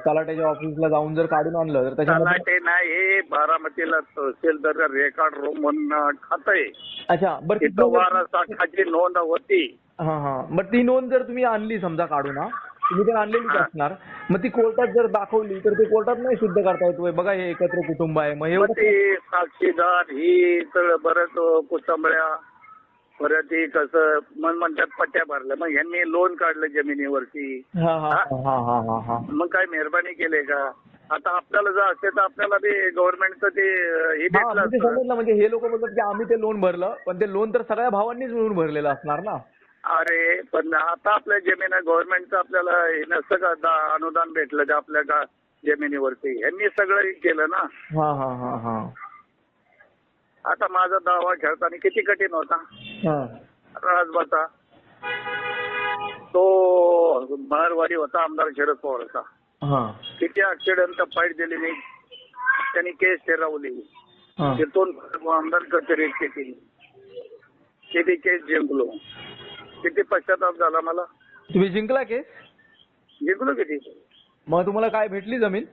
तलाट्याच्या ऑफिसला जाऊन जर काढून आणलं तर त्याच्यामध्ये तलाटे नाही, हे बारामतीला तहसीलदार रेकॉर्ड रूम म्हणून खात आहे. अच्छा, बरं, तिथं वारस हक्काची नोंद होती. हा, हा. मग ती नोंद जर तुम्ही आणली समजा काढून, तुम्ही तर आणलेलीच असणार, मग ती कोर्टात जर दाखवली तर ते कोर्टात नाही सिद्ध करता येतोय बघा हे एकत्र कुटुंब आहे. मग ते साक्षीदार ही तर बरंच कुटुंबळ्या परत ही कसं म्हणतात पट्ट्या भरल्या. मग यांनी लोन काढलं जमिनीवरती. मग काय मेहरबानी केले का? आता आपल्याला जर असेल तर आपल्याला ते गव्हर्नमेंटचं ते हे भेटलं असतं. म्हणजे हे लोक बोलतात की आम्ही ते लोन भरलं, पण ते लोन तर सगळ्या भावांनीच मिळून भरलेलं असणार ना. अरे पण आता आपल्या जमीन गव्हर्नमेंटचं आपल्याला हे नसतं का अनुदान भेटलं का आपल्या का जमिनीवरती? यांनी सगळं केलं ना. आता माझा दावा खेळताना किती कठीण होता राजबाचा. तो मारवाडी होता, आमदार शरद पवार होता. किती ऍक्सिडेंट फाईट दिली नाही, त्यांनी केस ठरवली. तिथून आमदार कचेरीत केली, किती केस जिंकलो. किती पश्चाताप झाला मला. तुम्ही जिंकला केस? जिंकलो किती. मग तुम्हाला काय भेटली जमीन?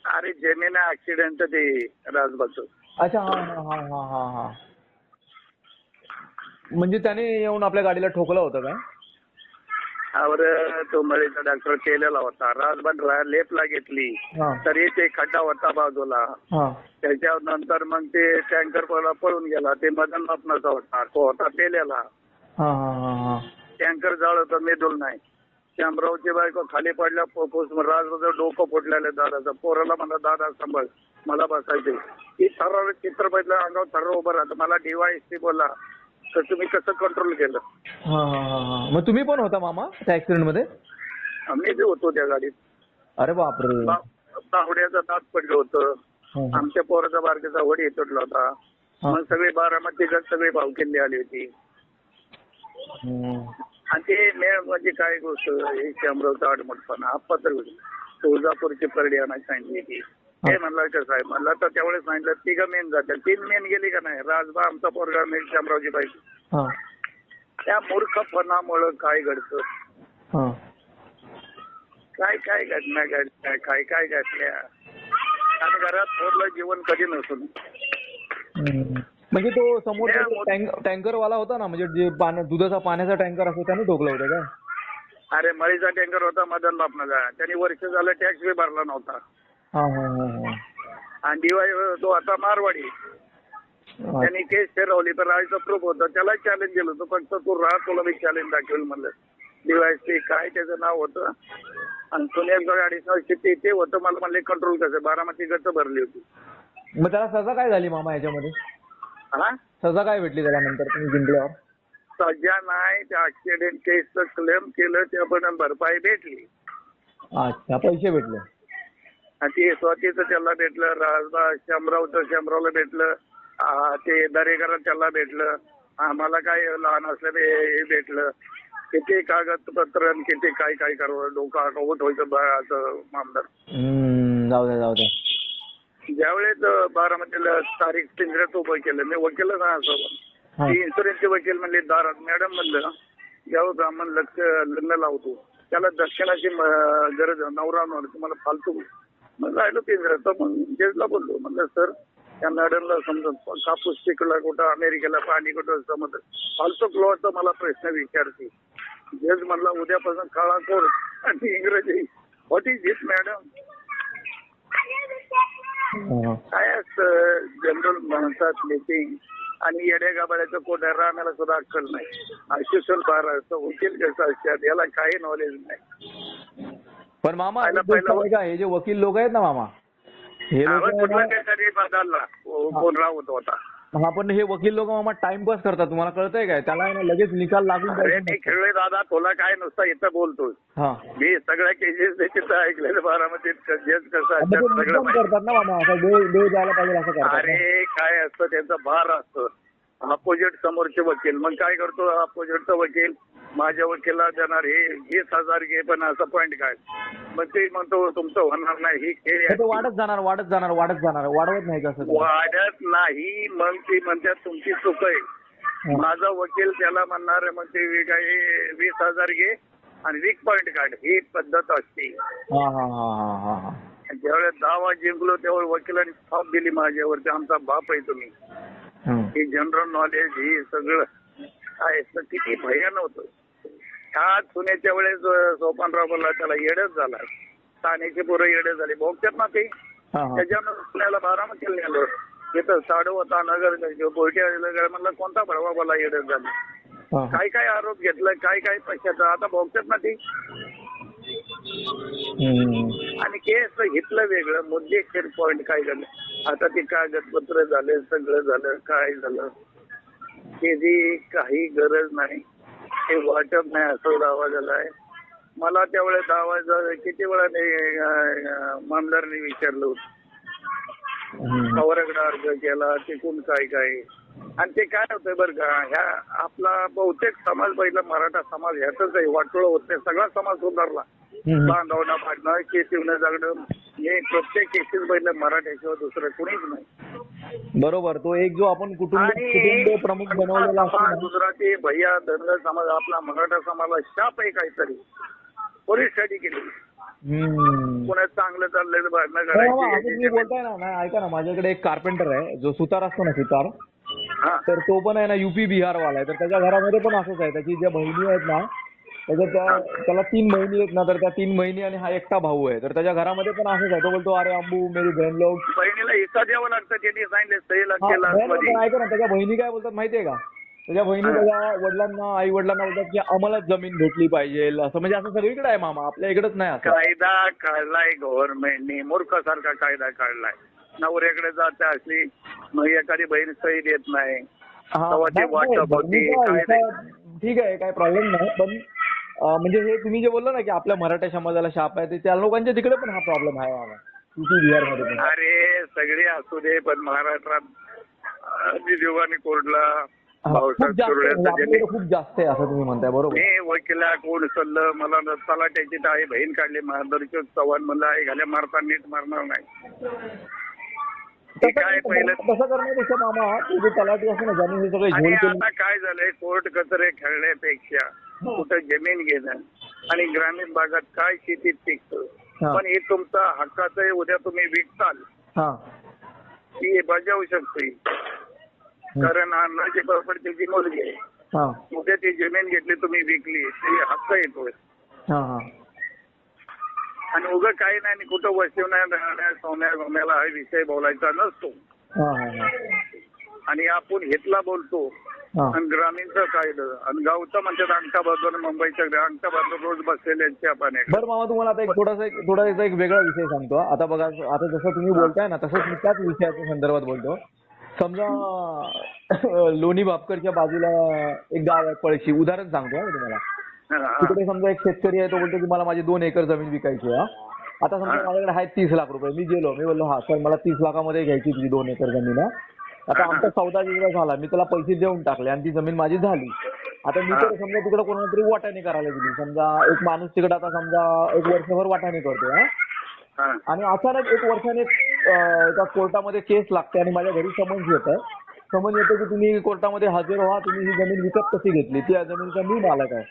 अरे जमीन ऍक्सिडेंट ते राजबाचं. अच्छा, हा. म्हणजे त्याने येऊन आपल्या गाडीला ठोकलं होतं का? तो मळीचा डॉक्टर केलेला होता. राजबान लेपला घेतली तरी ते खड्डा होता बाजूला. त्याच्यानंतर मग ते टँकर पळून गेला. ते मदन बापनाचा होता, तो होता पेलेला. टँकर जळ होतं, मेदूल नाही. शामरावची बायको खाली पडल्या, राजबाचं डोकं फुटलेलं दादाचं. पोराला म्हणा दादा सांभाळ, मला बसायचे. ही थरार चित्र बघितलं अंगावर थर्र उभं राहतं. मला DYSP बोलला तर तुम्ही कसं कंट्रोल केलं? हा हा हा हा. मग तुम्ही पण होता मामा त्या ऍक्सिडेंट मध्ये? मी बी होतो त्या गाडीत. अरे बापरे. तावड्याचं दात पडलं होतं. हा, हा. आमच्या पोराचा बारकेचा वडी तुटला होता. हा. मग सगळे बारामतीकडे सगळे भावकिल्ली आली होती. हम्म. आणि ते मेळ म्हणजे काय गोष्ट, हे शामरावचा आडमटपणा हा पत्र तुळजापूरची परडी आणायला सांगितली ती. हे म्हणलं कसं आहे, म्हणलं तर त्यावेळेस सांगितलं तिघं मेन जातात, 3 मेन गेली का नाही, राजबा आमचा पोरगा मेन शामरावची बाईक. हा. त्या मूर्खपणामुळं काय घडतं, हा. काय काय घटना घडल्या, काय काय घडल्या. आणि घरात थोरलं जीवन कधी नसून. हम्म. म्हणजे तो समोर टँकर वाला होता ना, म्हणजे जे दुधाचा पाण्याचा टँकर असतो त्याने ठोकलं होतं का? अरे मळीचा टँकर होता मदन बापनाचा, त्यांनी वर्ष झालं टॅक्स बी भरला नव्हता. हा हा हा. आणि डीवाय तो आता मारवाडी, त्यांनी केस ठरवली तर राहायचं प्रूफ होतं, त्याला चॅलेंज दिलं होतं. फक्त तू राहा, तुला मी चॅलेंज दाखवेल म्हणलं. डीवायसी काय त्याचं नाव होतं, आणि सुनील ऍडिशनल सिटी ते होतं. मला म्हणले कंट्रोल कसं, बारामती गच्च भरली होती. मग त्याला सजा काय झाली मामा याच्यामध्ये? हा, सजा काय भेटली त्याला नंतर तुम्ही जिंकल्यावर? सध्या नाही, त्या ऍक्सिडेंट केसचं क्लेम केलं, त्या पण भरपाई भेटली. अच्छा, पैसे भेटले. आणि ते स्वातीचं त्याला भेटलं, राजबा शामरावला भेटलं, ते दरेकरांना त्याला भेटलं, आम्हाला काय लहान असलं हे भेटलं. किती कागदपत्र आणि किती काय काय करावं, डोकं आठवत व्हायचं मामदार. जाऊ द्या. ज्यावेळेस बारामतीला तारीख पिंजऱ्यात उभं केलं, मी वकील ना असं, ती इन्शुरन्सचे वकील म्हणले दारात, मॅडम म्हणलं ज्यावेळेस ब्राह्मण लग्न लावतो त्याला दक्षिणाची गरज, नवरा तुम्हाला फालतू. मग राहिलो पिंजऱ्यात. तर मग जजला बोललो, म्हणलं सर त्या मॅडमला समजा कापूस तिकडला कुठं, अमेरिकेला पाणी कुठं समज, फालतू क्लॉचा मला प्रश्न विचारते. जज म्हणला उद्यापासून काळा कोर्ट आणि इंग्रजी, व्हॉट इज इट मॅडम? काय असतं जनरल म्हणतात मीटिंग, आणि येड्या गाबाड्याचं कोड्या राहण्याला सुद्धा अक्कल नाही. आशिषल बार असतं, वकील कसं असतात याला काही नॉलेज नाही. पण मामा हे जे वकील लोक आहेत ना मामा, हे कुठला काही बदलला कोण राहत होता. हा, पण हे वकील लोक मामा टाइमपास करतात, तुम्हाला कळतंय काय? त्याला लगेच निकाल लागून मी खेळलोय दादा, तुला काय नुसता इथं बोलतोय. मी सगळ्या केसेस तिथं ऐकलेलं बारामतीत जज कसं करतात ना मामा, देव द्यायला पाहिजे असं करतात. अरे काय असतं त्यांचा भार असतं. अपोजिट समोरचे वकील मग काय करतो, अपोजिटचा वकील माझ्या वकिला देणार हे 20,000 घे, पण असं पॉईंट काय, मग ते म्हणतो तुमचं होणार नाही, ही खेळ वाढत जाणार वाढवत नाही कसं वाढत नाही. मग ती म्हणतात तुमची चूक आहे. माझा वकील त्याला म्हणणार मग ते काय 20,000 घे आणि वीक पॉईंट काढ, ही पद्धत असते. ज्यावेळेस दावा जिंकलो त्यावेळेस वकिलांनी थाप दिली माझ्यावरती, आमचा बाप आहे तुम्ही. ही जनरल नॉलेज ही सगळं काय किती भयान होतं. ह्या सुनेच्या वेळेस सोपानराव बोलला त्याला येडच झाला, ठाण्याची पोरं येडे झाली भोगतात ना ते. त्याच्यानं पुण्याला बारामतीला नेलं, तिथं साडू होता नगर बोलटे म्हणलं कोणता भरवा बोला येडच झाली. काय काय आरोप घेतलं, काय काय पैशाचा, आता भोगतात ना ते. आणि केस घेतलं वेगळं, मुद्देशीर पॉईंट काय झालं. आता ते कागदपत्र झाले, सगळं झालं, काय झालं त्याची काही गरज नाही, ते वाटप नाही असं दावा झालाय. मला त्यावेळेस दावा किती वेळा मामदारांनी विचारलं होतं, पवाराकडे अर्ज केला, तिकून काय काय. आणि ते काय होतंय बरं का, ह्या आपला बहुतेक समाज पहिला मराठा समाज ह्याच आहे, वाटोळं होत नाही. सगळा समाज सुधारला, बांधवणं फाडणं, केसिवणं जागणं, हे प्रत्येक केसेस पहिलं मराठ्याशिवाय दुसरं कुणीच नाही. बरोबर. तो एक जो आपण कुटुंब प्रमुख बनवलेला गुजराती भैया धनगर समाज, आपला मराठा समाजाला शाप आहे काहीतरी, पोलीस स्टडी केली. पुण्यात चांगलं चाललेलं भांडणं करायची. बोलताय ना, ऐका ना, माझ्याकडे एक कार्पेंटर आहे जो सुतार असतो ना, सुतार, तर तो पण आहे ना UP बिहार वाला आहे. तर त्याच्या घरामध्ये पण असंच आहे, त्याची ज्या बहिणी आहेत ना त्याला 3 बहिणी आहेत ना, तर त्या 3 बहिणी आणि हा एकटा भाऊ आहे. तर त्याच्या घरामध्ये पण असंच आहे. तो बोलतो अरे अंबू मेरी बहन लोग, बहिणीला हिस्सा द्यावा लागतं, त्यांनी सांगितलं सहीला केला. ऐका ना, त्याच्या बहिणी काय बोलतात माहितीये का, त्याच्या बहिणी त्याच्या वडिलांना, आई वडिलांना बोलतात की आम्हालाच जमीन भेटली पाहिजे असं. म्हणजे असं सगळीकडे आहे मामा, आपल्या इकडेच नाही असं. कायदा काढलाय गव्हर्नमेंटने, मूर्खासारखा कायदा काढलाय. नवऱ्याकडे जाते असली मग एखादी बहीण सही देत नाही, हा, तेव्हा ते नाही, नाही, वाटप होती जमिनीचा काय नाही. हिस्सा ठीक आहे, काही प्रॉब्लेम नाही, पण म्हणजे हे तुम्ही जे बोलला ना की आपल्या मराठा समाजाला शाप आहे, ते त्या लोकांच्या तिकडे पण हा प्रॉब्लेम आहे बाबा, युपी बिहारमध्ये पण. अरे सगळे असू दे, पण महाराष्ट्रात जीवानी कोरडला हा, खूप भाऊसाहेब जास्त आहे, म्हणजे कुरड्याचं आपल्याकडे ज्यांनी खूप जास्त आहे असं तुम्ही म्हणताय, बरोबर. मी वकिला कोण सल्लं मला तलाट्याची आई बहीण काढली दर्शक चव्हाण म्हणलं आई घाल्या मारता नीट मारणार नाही. ते काय पहिलं तसं करण्यापेक्षा मामा ते जे तलाठी असं ना ज्यांनी हे सगळे आणि झोल केले. आता काय झालंय कोर्ट कचरे खेळण्यापेक्षा कुठं जमीन घेणं आणि ग्रामीण भागात काय शेतीत पिकतं हा. पण हे तुमचा हक्काचं आहे, उद्या तुम्ही विकताल हा. ती बजावू शकते. कारण अन्नाची प्रॉपर्टीची मुलगी आहे. हा. उद्या ती जमीन घेतली तुम्ही विकली ती हक्क येतोय. हा. हा. आणि उगं काही नाही आणि कुठं वसवण्या सोन्या गोम्याला हा विषय बोलायचा नसतो. हा. हा. आणि आपण हेतला बोलतो हा. आणि ग्रामीणचं कायदं आणि गावचं म्हणजे अंगठा बाजूला मुंबईच्या अंगठा बाजूला रोज बसलेल्यांच्या पाण्यात. बरं मामा, तुम्हाला आता एक थोडासा एक वेगळा विषय सांगतो. आता बघा, आता जसं तुम्ही बोलताय ना तसंच मी त्याच विषयाच्या संदर्भात बोलतो. समजा लोणी भापकरच्या बाजूला एक गाव आहे पळशी, उदाहरण सांगतो मी तुम्हाला. तिकडे समजा एक शेतकरी आहे, तो बोलतो की मला माझी 2 एकर जमीन विकायची आहे. आता समजा माझ्याकडे आहेत 30 लाख रुपये. मी बोललो हा सर मला 30 लाखामध्ये घ्यायची तुझी 2 एकर जमीन आहे. आता आमचा सौदा बिवदा झाला, मी त्याला पैसे देऊन टाकले आणि ती जमीन माझी झाली. आता मी तर समजा तिकडे कोणाला तरी वाटाणे करायला गेली. समजा एक माणूस तिकडे आता समजा 1 वर्षभर वाटाणे करतोय आणि अचानक 1 वर्षाने त्या कोर्टामध्ये केस लागते आणि माझ्या घरी समन्स येत आहे. समन्स येतं की तुम्ही कोर्टामध्ये हजर व्हा, तुम्ही ही जमीन विकत कशी घेतली, त्या जमिनीचा मी मालक आहे.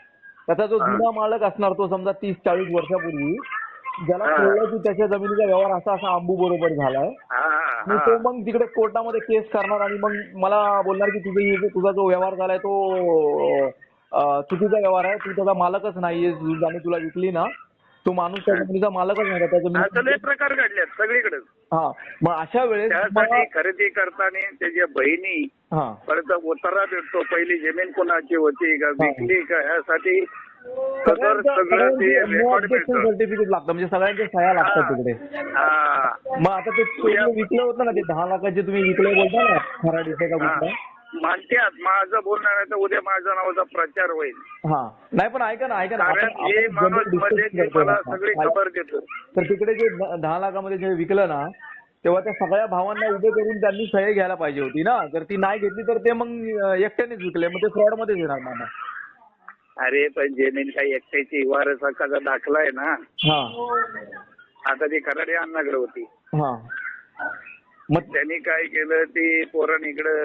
त्याचा जो जुना मालक असणार तो समजा 30-40 वर्षापूर्वी ज्याला कळलं की त्याच्या जमिनीचा व्यवहार असा असा अंबू बरोबर झालाय, आणि तो मग तिकडे कोर्टामध्ये केस करणार आणि मग मला बोलणार की तुझा जो व्यवहार झालाय तो चुकीचा व्यवहार आहे, तू त्याचा मालकच नाहीये, ज्याने तुला विकली ना तो माणूस त्या जमिनीचा मालकच नाही, त्या जमिनी प्रकार घडल्यात सगळीकडे. हा, मग अशा वेळेस त्यासाठी खरेदी करताना त्याच्या बहिणी परत उतारा भेटतो, पहिली जमीन कोणाची होती का विकली का ह्यासाठी सगळं ते रेकॉर्ड भेटतं. सर्टिफिकेट लागतं, म्हणजे सगळ्यांच्या सह्या लागतात तिकडे. मग आता ते विकलं होतं ना, ते 10 लाखाचे तुम्ही विकले बोलता ना, खराडीचे का कुठला मानत्यात. माझं बोलणं आहे तर उद्या माझ्या नावाचा प्रचार होईल. हा, नाही पण ऐका ना कारण हे माणूस मध्ये मला सगळी खबर देतो. तर तिकडे जे 10 लाखामध्ये जे विकलं ना, तेव्हा त्या सगळ्या भावांना उभे करून त्यांनी सही घ्यायला पाहिजे होती ना. जर ती नाही घेतली तर ते मग एकट्यानेच विकले, मग ते फ्रॉड मध्येच येणार मामा. अरे पण जमीन काही एकट्याची वारस हक्काचा दाखला आहे ना. आता ती खराडी अण्णाकडे होती. मग त्यांनी काय केलं, ती पोरण इकडं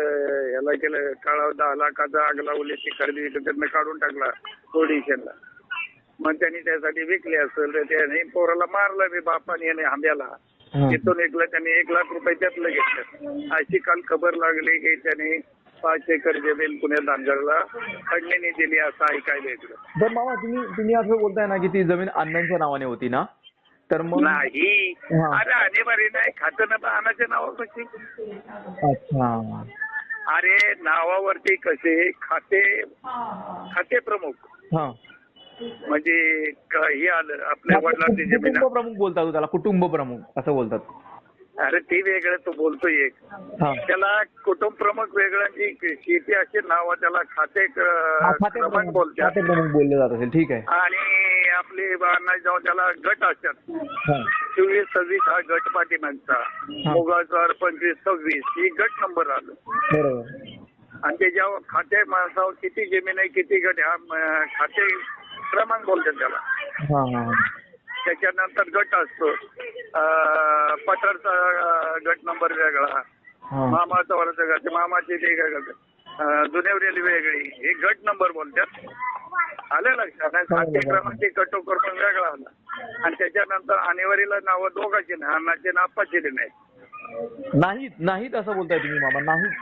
ह्याला केलं, काळा 10 लाखाचा आग लावली, ती खरेदी त्यांना काढून टाकला ओडिशनला. मग त्यांनी त्यासाठी विकले असेल तर त्याने पोराला मारलं मी बापाने आणि आंब्याला. तिथून विकलं त्यांनी 1 लाख रुपये त्यातलं घेतलं. अशी काल खबर लागली की त्याने 5 एकर जमीन पुण्यात धानगडला खंडणी दिली असं ऐकायला येतं. तर मामा तुम्ही असं बोलताय ना की ती जमीन अण्णांच्या नावाने होती ना, तर मग नाही. अरे अनिवार्य नाही, खातं ना अण्णाच्या नावावरती. अच्छा. अरे नावावरती कसे खाते प्रमुख म्हणजे हे आलं आपल्या वडिलांची जमीन. कुटुंब प्रमुख बोलतात त्याला, कुटुंब प्रमुख असं बोलतात. अरे ते वेगळं तो बोलतोय एक, त्याला कुटुंब प्रमुख वेगळं जी शेती असे नाव त्याला खाते प्रमुख बोलतात, बोलले जात असेल. ठीक आहे. आणि आपले जाऊन त्याला गट असतात. 24-26 हा गट पाठीमागचा, मुगाचा 25-26 ही गट नंबर आलं. बरोबर. आणि त्याच्या खाते माणसावर किती जमीन आहे किती गट हा खाते क्रमांक बोलतात त्याला. त्याच्यानंतर गट असतो, पठारचा गट नंबर वेगळा, मामाचा वरचा गट, मामाची ते गट, जुनेवलेली वेगळी, हे गट नंबर बोलतात. आलं लक्षात. खाते क्रमांक कटोकरून वेगळा आला. आणि त्याच्यानंतर अनिवार्यला नावं दोघांची नाही, अण्णाचे ना आप्पाचे नाही. नाहीत असं बोलताय तुम्ही मामा? नाही.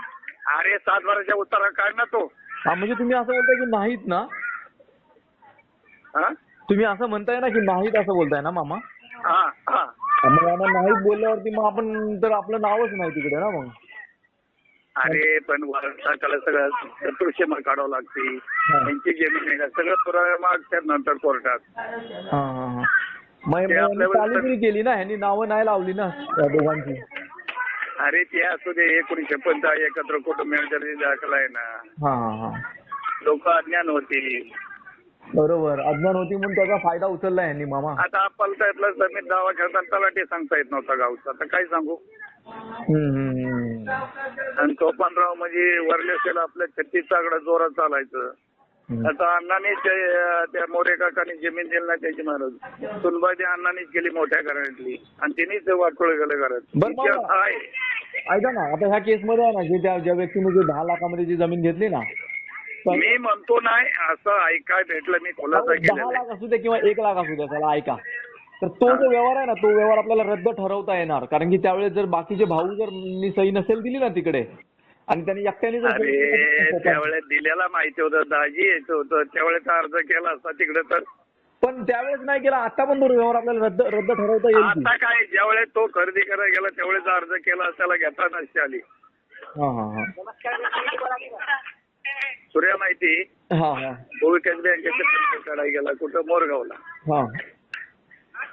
अरे 7 वर्षाच्या उत्तरा काय ना तो. म्हणजे तुम्ही असं बोलताय की नाहीत ना? तुम्ही असं म्हणताय ना की नाहीत असं बोलताय ना मामा? मग मामा नाहीत बोलल्यावरती मग आपण तर आपलं नावच नाही तिकडे ना मग. अरे पण वारसाला सगळं चतुर्षेमा काढावं लागते, त्यांची जमीन आहे सगळं पुरावे मागतात नंतर कोर्टात. मग चालीगिरी केली ना ह्यांनी, नावं नाही लावली ना त्या दोघांची. अरे ते असू दे 1950 एकत्र कुटुंब मिळण्याचा दाखला आहे ना. हा हा हा. लोक अज्ञान होती. बरोबर, अज्ञान होती म्हणून त्याचा फायदा उचलला यांनी मामा. आता आपल्याला त्यातला जमीन दावा खेळताना तलाठी सांगता येत नव्हता गावचा, आता काय सांगू. आणि तो पंधराव म्हणजे वरलेसेला आपल्या 36 आकडा जोरात चालायचं. आता अण्णांनी त्या मोरे काकांनी जमीन दिली ना त्याची महाराज सुनबाई अण्णांनीच केली मोठ्या घरातली आणि तिनेच वाटोळ गेलं घरात. इतिहास आहे. ऐका ना, आता ह्या केसमध्ये आहे ना, जे ज्या व्यक्तीने जे 10 लाखामध्ये जी जमीन घेतली ना, मी म्हणतो नाही असं ऐकाय भेटलं, मी खुलासा 10 केलेला लाख असू दे किंवा 1 लाख असू दे, त्याला ऐका, तर तो जो व्यवहार आहे ना, तो व्यवहार आपल्याला रद्द ठरवता येणार. कारण की त्यावेळेस जर बाकीचे भाऊ जर मी सही नसेल दिली ना तिकडे आणि त्यांनी एकट्याने जर अरे त्यावेळेस दिलेला माहिती होतं, दाजी यायचं होतं, त्यावेळेस अर्ज केला असता तिकडे तर. पण त्यावेळेस नाही केला, आता पण तो व्यवहार आपल्याला रद्द ठरवता येईल. आता काय ज्यावेळेस तो खरेदी करायला गेला त्यावेळेस अर्ज केला त्याला घेता नसते आली. हा हा हा. सूर्या माहिती हा हा. भूविकास बँकेचे काढायला गेला कुठं मोरगावला. हा.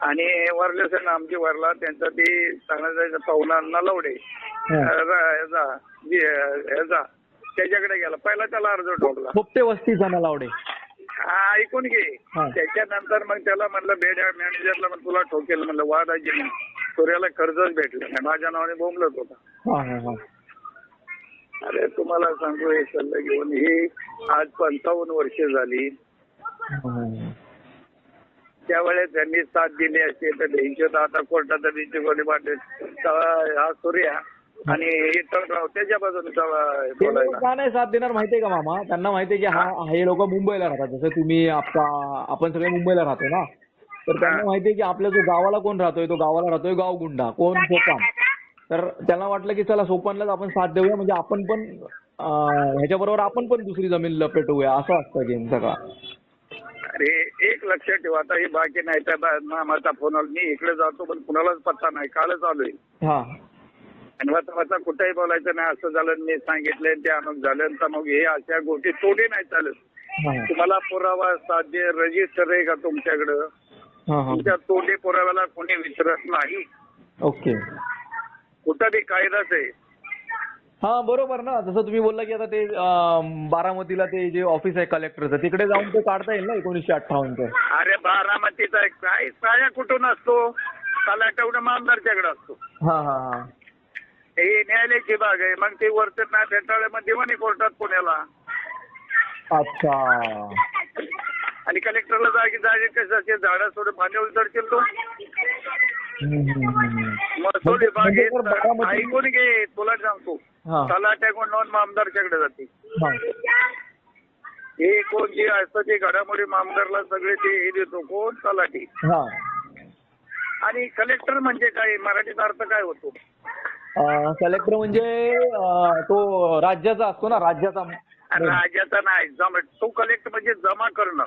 आणि वरलेसन आमची वरला त्यांचा ती सांगण्याचा पाहुणा नलवडे ह्याचा त्याच्याकडे गेला, पहिला त्याला अर्ज ठोकला. फुकटे वस्तीचा नलावडे. हा ऐकून घे. त्याच्यानंतर मग त्याला म्हणलं मॅनेजरला म्हणलं तुला ठोकेल म्हणलं वादाची नाही. सूर्याला कर्जच भेटलं नाही, माझ्या नावाने बोंबलत होता. अरे तुम्हाला सांगू हे सल्ला घेऊन ही आज 55 वर्ष झाली. त्यावेळेस त्यांनी साथ दिली असते तर 200 आता कोर्टात गोली वाटेल हा सूर्या आणि इतरराव त्याच्या बाजूने बोलायला का नाही साथ देणार माहितीये का मामा. त्यांना माहितीये की हे लोक मुंबईला राहतात, जसं तुम्ही आपण सगळे मुंबईला राहतो ना, तर त्यांना माहितीये की आपल्या जो गावाला कोण राहतोय तो गावाला राहतोय गावगुंडा, कोण सोपान. तर त्यांना वाटलं की चला सोपानलाच आपण साथ देऊया, म्हणजे आपण पण ह्याच्याबरोबर आपण पण दुसरी जमीन लपेटूया, असं असतं गेम सगळा. अरे एक लक्षात ठेवा, आता हे बाकी नाही तर मामाचा फोन आला, मी इकडे जातो पण कुणालाच पत्ता नाही, कालच आलोय. आणि वाचा कुठेही बोलायचं नाही, असं झालं मी सांगितलंय ते अमुक झालं तर मग हे अशा गोष्टी तोडे नाही चालत. तुम्हाला पुरावा साध्य रजिस्टर आहे का तुमच्याकडं, तुमच्या तोडे पुराव्याला कोणी विचारत नाही. ओके. कुठं बी कायदाच आहे. हा बरोबर ना, जसं तुम्ही बोलला की आता ते बारामतीला ते जे ऑफिस आहे कलेक्टरचं तिकडे जाऊन ते काढता येईल ना 1958चं. अरे बारामतीचा काय साया कुठून असतो, तलाठवडं आमदारच्याकडे असतो. हा हा हा. ही न्यायालयाची बाग आहे, मग ती वरती ना भेटाळ्यामध्ये दिवाणी कोर्टात पुण्याला. अच्छा. आणि कलेक्टरला जागे कशाचे झाडं सोडून पाणी उचलतील तो. महसूल विभाग ऐकून घे, तुला सांगतो तलाट्याकडून नोंद आमदारच्याकडे जाते. हे कोण जे असतं ते घडामोडी आमदारला सगळे ते हे देतो कोण, तलाठी. आणि कलेक्टर म्हणजे काय, मराठीचा अर्थ काय होतो? कलेक्टर म्हणजे तो राज्याचा असतो ना, राज्याचा. राज्याचा नाही, तो कलेक्टर म्हणजे जमा करणं,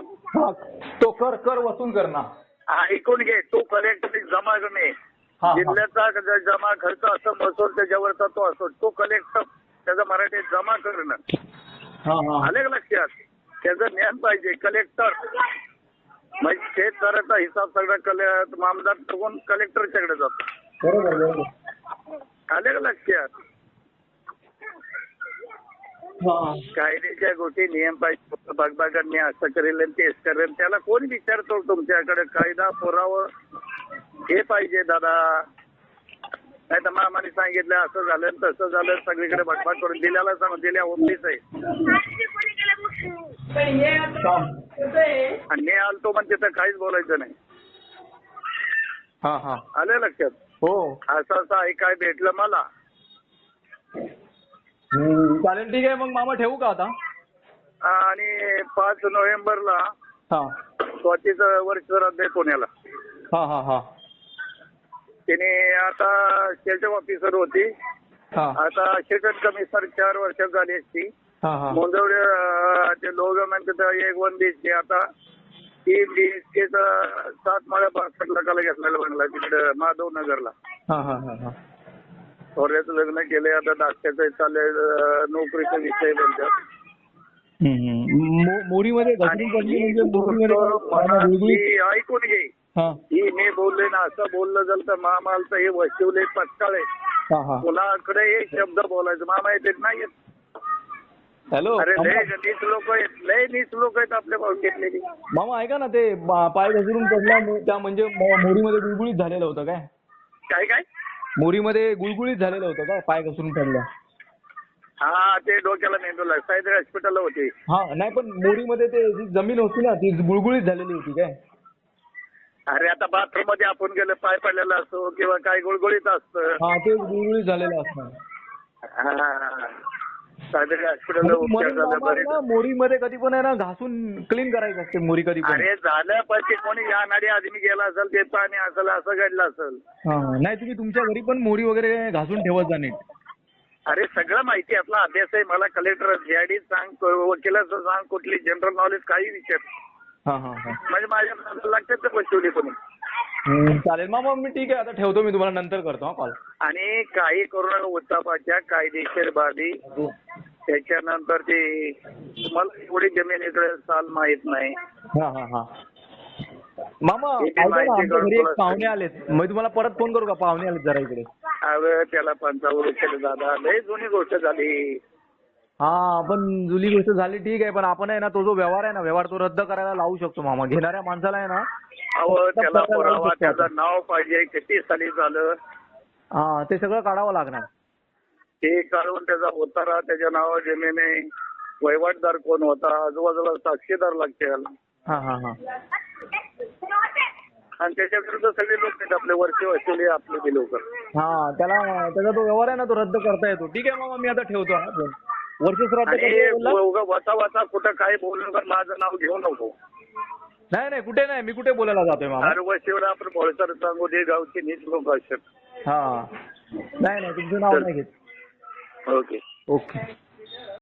तो कर वसूल करणं. ऐकून घे, तो कलेक्टर जमा करणे, जिल्ह्याचा जमा खर्च असं महसूल त्याच्यावरचा तो असतो, तो कलेक्टर त्याचं मराठीत जमा करणं. आले का लक्षात? त्याचं ज्ञान पाहिजे. कलेक्टर म्हणजे शेतकऱ्याचा हिसाब सगळा आमदार बघून कलेक्टरच्याकडे जातो. आले का लक्षात? कायद्याच्या गोष्टी नियम पाहिजे, भागभागांनी असं करेल तेच करेल, त्याला कोण विचारतो तुमच्याकडे? कायदा पुरावं हे पाहिजे दादा. नाही तर मामाने सांगितलं असं झालं तसं झालं, सगळीकडे भागभाग करून दिल्याला सांग, दिल्या ओपलीच आहे. आणि मी आलतो पण तिथं काहीच बोलायचं नाही. आलं लक्षात? हो. असं ऐकाय भेटलं मला. चालेल, ठीक आहे मग मामा, ठेवू का आता? आणि 5 नोव्हेंबरला स्वातीचं वर्ष आहे पुण्याला. तिने आता स्टेशन ऑफिसर होती, आता असिस्टंट कमिशनर 4 वर्ष झाली असती. मोंदवडे ते लोक म्हणतात 1 BHK, आता 3 BHKचा 7 माळ्या 62 लाखाला घेतलेला बंगला तिकडे माधव नगरला. थोड्याचं लग्न केले, आता धाकट्याचं चाललंय, नोकरीचा विषय बोलतात. मोरीमध्ये ऐकून घे, ही मी बोलले ना असं बोललं झालं तर महामालचं हे वशिवले पत्काळे हा हा. कुणाकडे एक शब्द बोलायचं मामा येते नाही येत. हॅलो अरे लय नीच लोक आहेत, लय नीच लोक आहेत आपल्या भावकीतलेली. मामा ऐका ना, ते पाय घसरून पडला त्या म्हणजे मोरीमध्ये गुळगुळीत झालेलं होतं काय? काय काय मोरीमध्ये गुळगुळीत झालेलं होतं काय पाय घसरून पडल्या? हा ते डोक्याला मेंदूला सायद्री हॉस्पिटलला होते. हा नाही पण मोरीमध्ये ते जी जमीन होती ना ती गुळगुळीत झालेली होती काय? अरे आता बाथरूम मध्ये आपण गेलो पाय पडलेला असतो किंवा काय गुळगुळीत असतं. हा ते गुळगुळीत झालेलं असणार. सायद्री हॉस्पिटलला उपचार झाले बरे. मोरीमध्ये कधी पण आहे ना घासून क्लीन करायचं असते मोरी कधी पण. अरे झालं पण ते कोणी या नाडी आदमी गेला असेल ते पाणी असेल असं घडलं असेल. हा नाही तुम्ही तुमच्या घरी पण मोरी वगैरे घासून ठेवत जा नीट. अरे सगळं माहिती आपला अभ्यास आहे. मला कलेक्टर जीआयडी सांग, वकिलाचं सांग, कुठली जनरल नॉलेज काही विचार. हा हा हा. म्हणजे माझ्या लागतात तर पशुवली कोणी. चालेल मामा मी ठीक आहे आता ठेवतो, मी तुम्हाला नंतर करतो हा कॉल. आणि काही करू नका उत्तापाच्या कायदेशीर बाबी. त्याच्यानंतर ते मला एवढी जमीन इकडे साल माहित नाही. हा हा हा. मामा ऐका ना, आमच्या घरी एक पाहुणे आलेत, मी तुम्हाला परत फोन करू का? पाहुणे आलेत जरा इकडे. अरे त्याला 55 केलं दादा, लय जुनी गोष्ट झाली. हा पण जुनी गोष्ट झाली ठीक आहे, पण आपण आहे ना तो जो व्यवहार आहे ना व्यवहार तो रद्द करायला लावू शकतो मामा. घेणाऱ्या माणसाला आहे ना अहो त्याला पुरावा, त्याचं नाव पाहिजे, किती साली झालं हा ते सगळं काढावं लागणार. ते काढून त्याचा उतारा, त्याच्या नावावर जमीन आहे, वहिवाटदार कोण होता, आजूबाजूला साक्षीदार लागतील. हा हा हा. आणि त्याच्या विरुद्ध सगळे लोक आहेत आपले वरचे वसुली आपले बी लोक. हा त्याचा तो व्यवहार आहे ना तो रद्द करता येतो. ठीक आहे मामा मी आता ठेवतो हा फोन. वर्षच रद्द आणि वचा वचा कुठं काय बोलू नका, माझं नाव घेऊ नको. नाही नाही कुठे नाही, मी कुठे बोलायला जातोय मामा. हर वशिवला आपण भोळसर सांगू दे, गावची नीच लोक असतात. हा नाही नाही तुमचं नाव नाही घेत. Okay okay.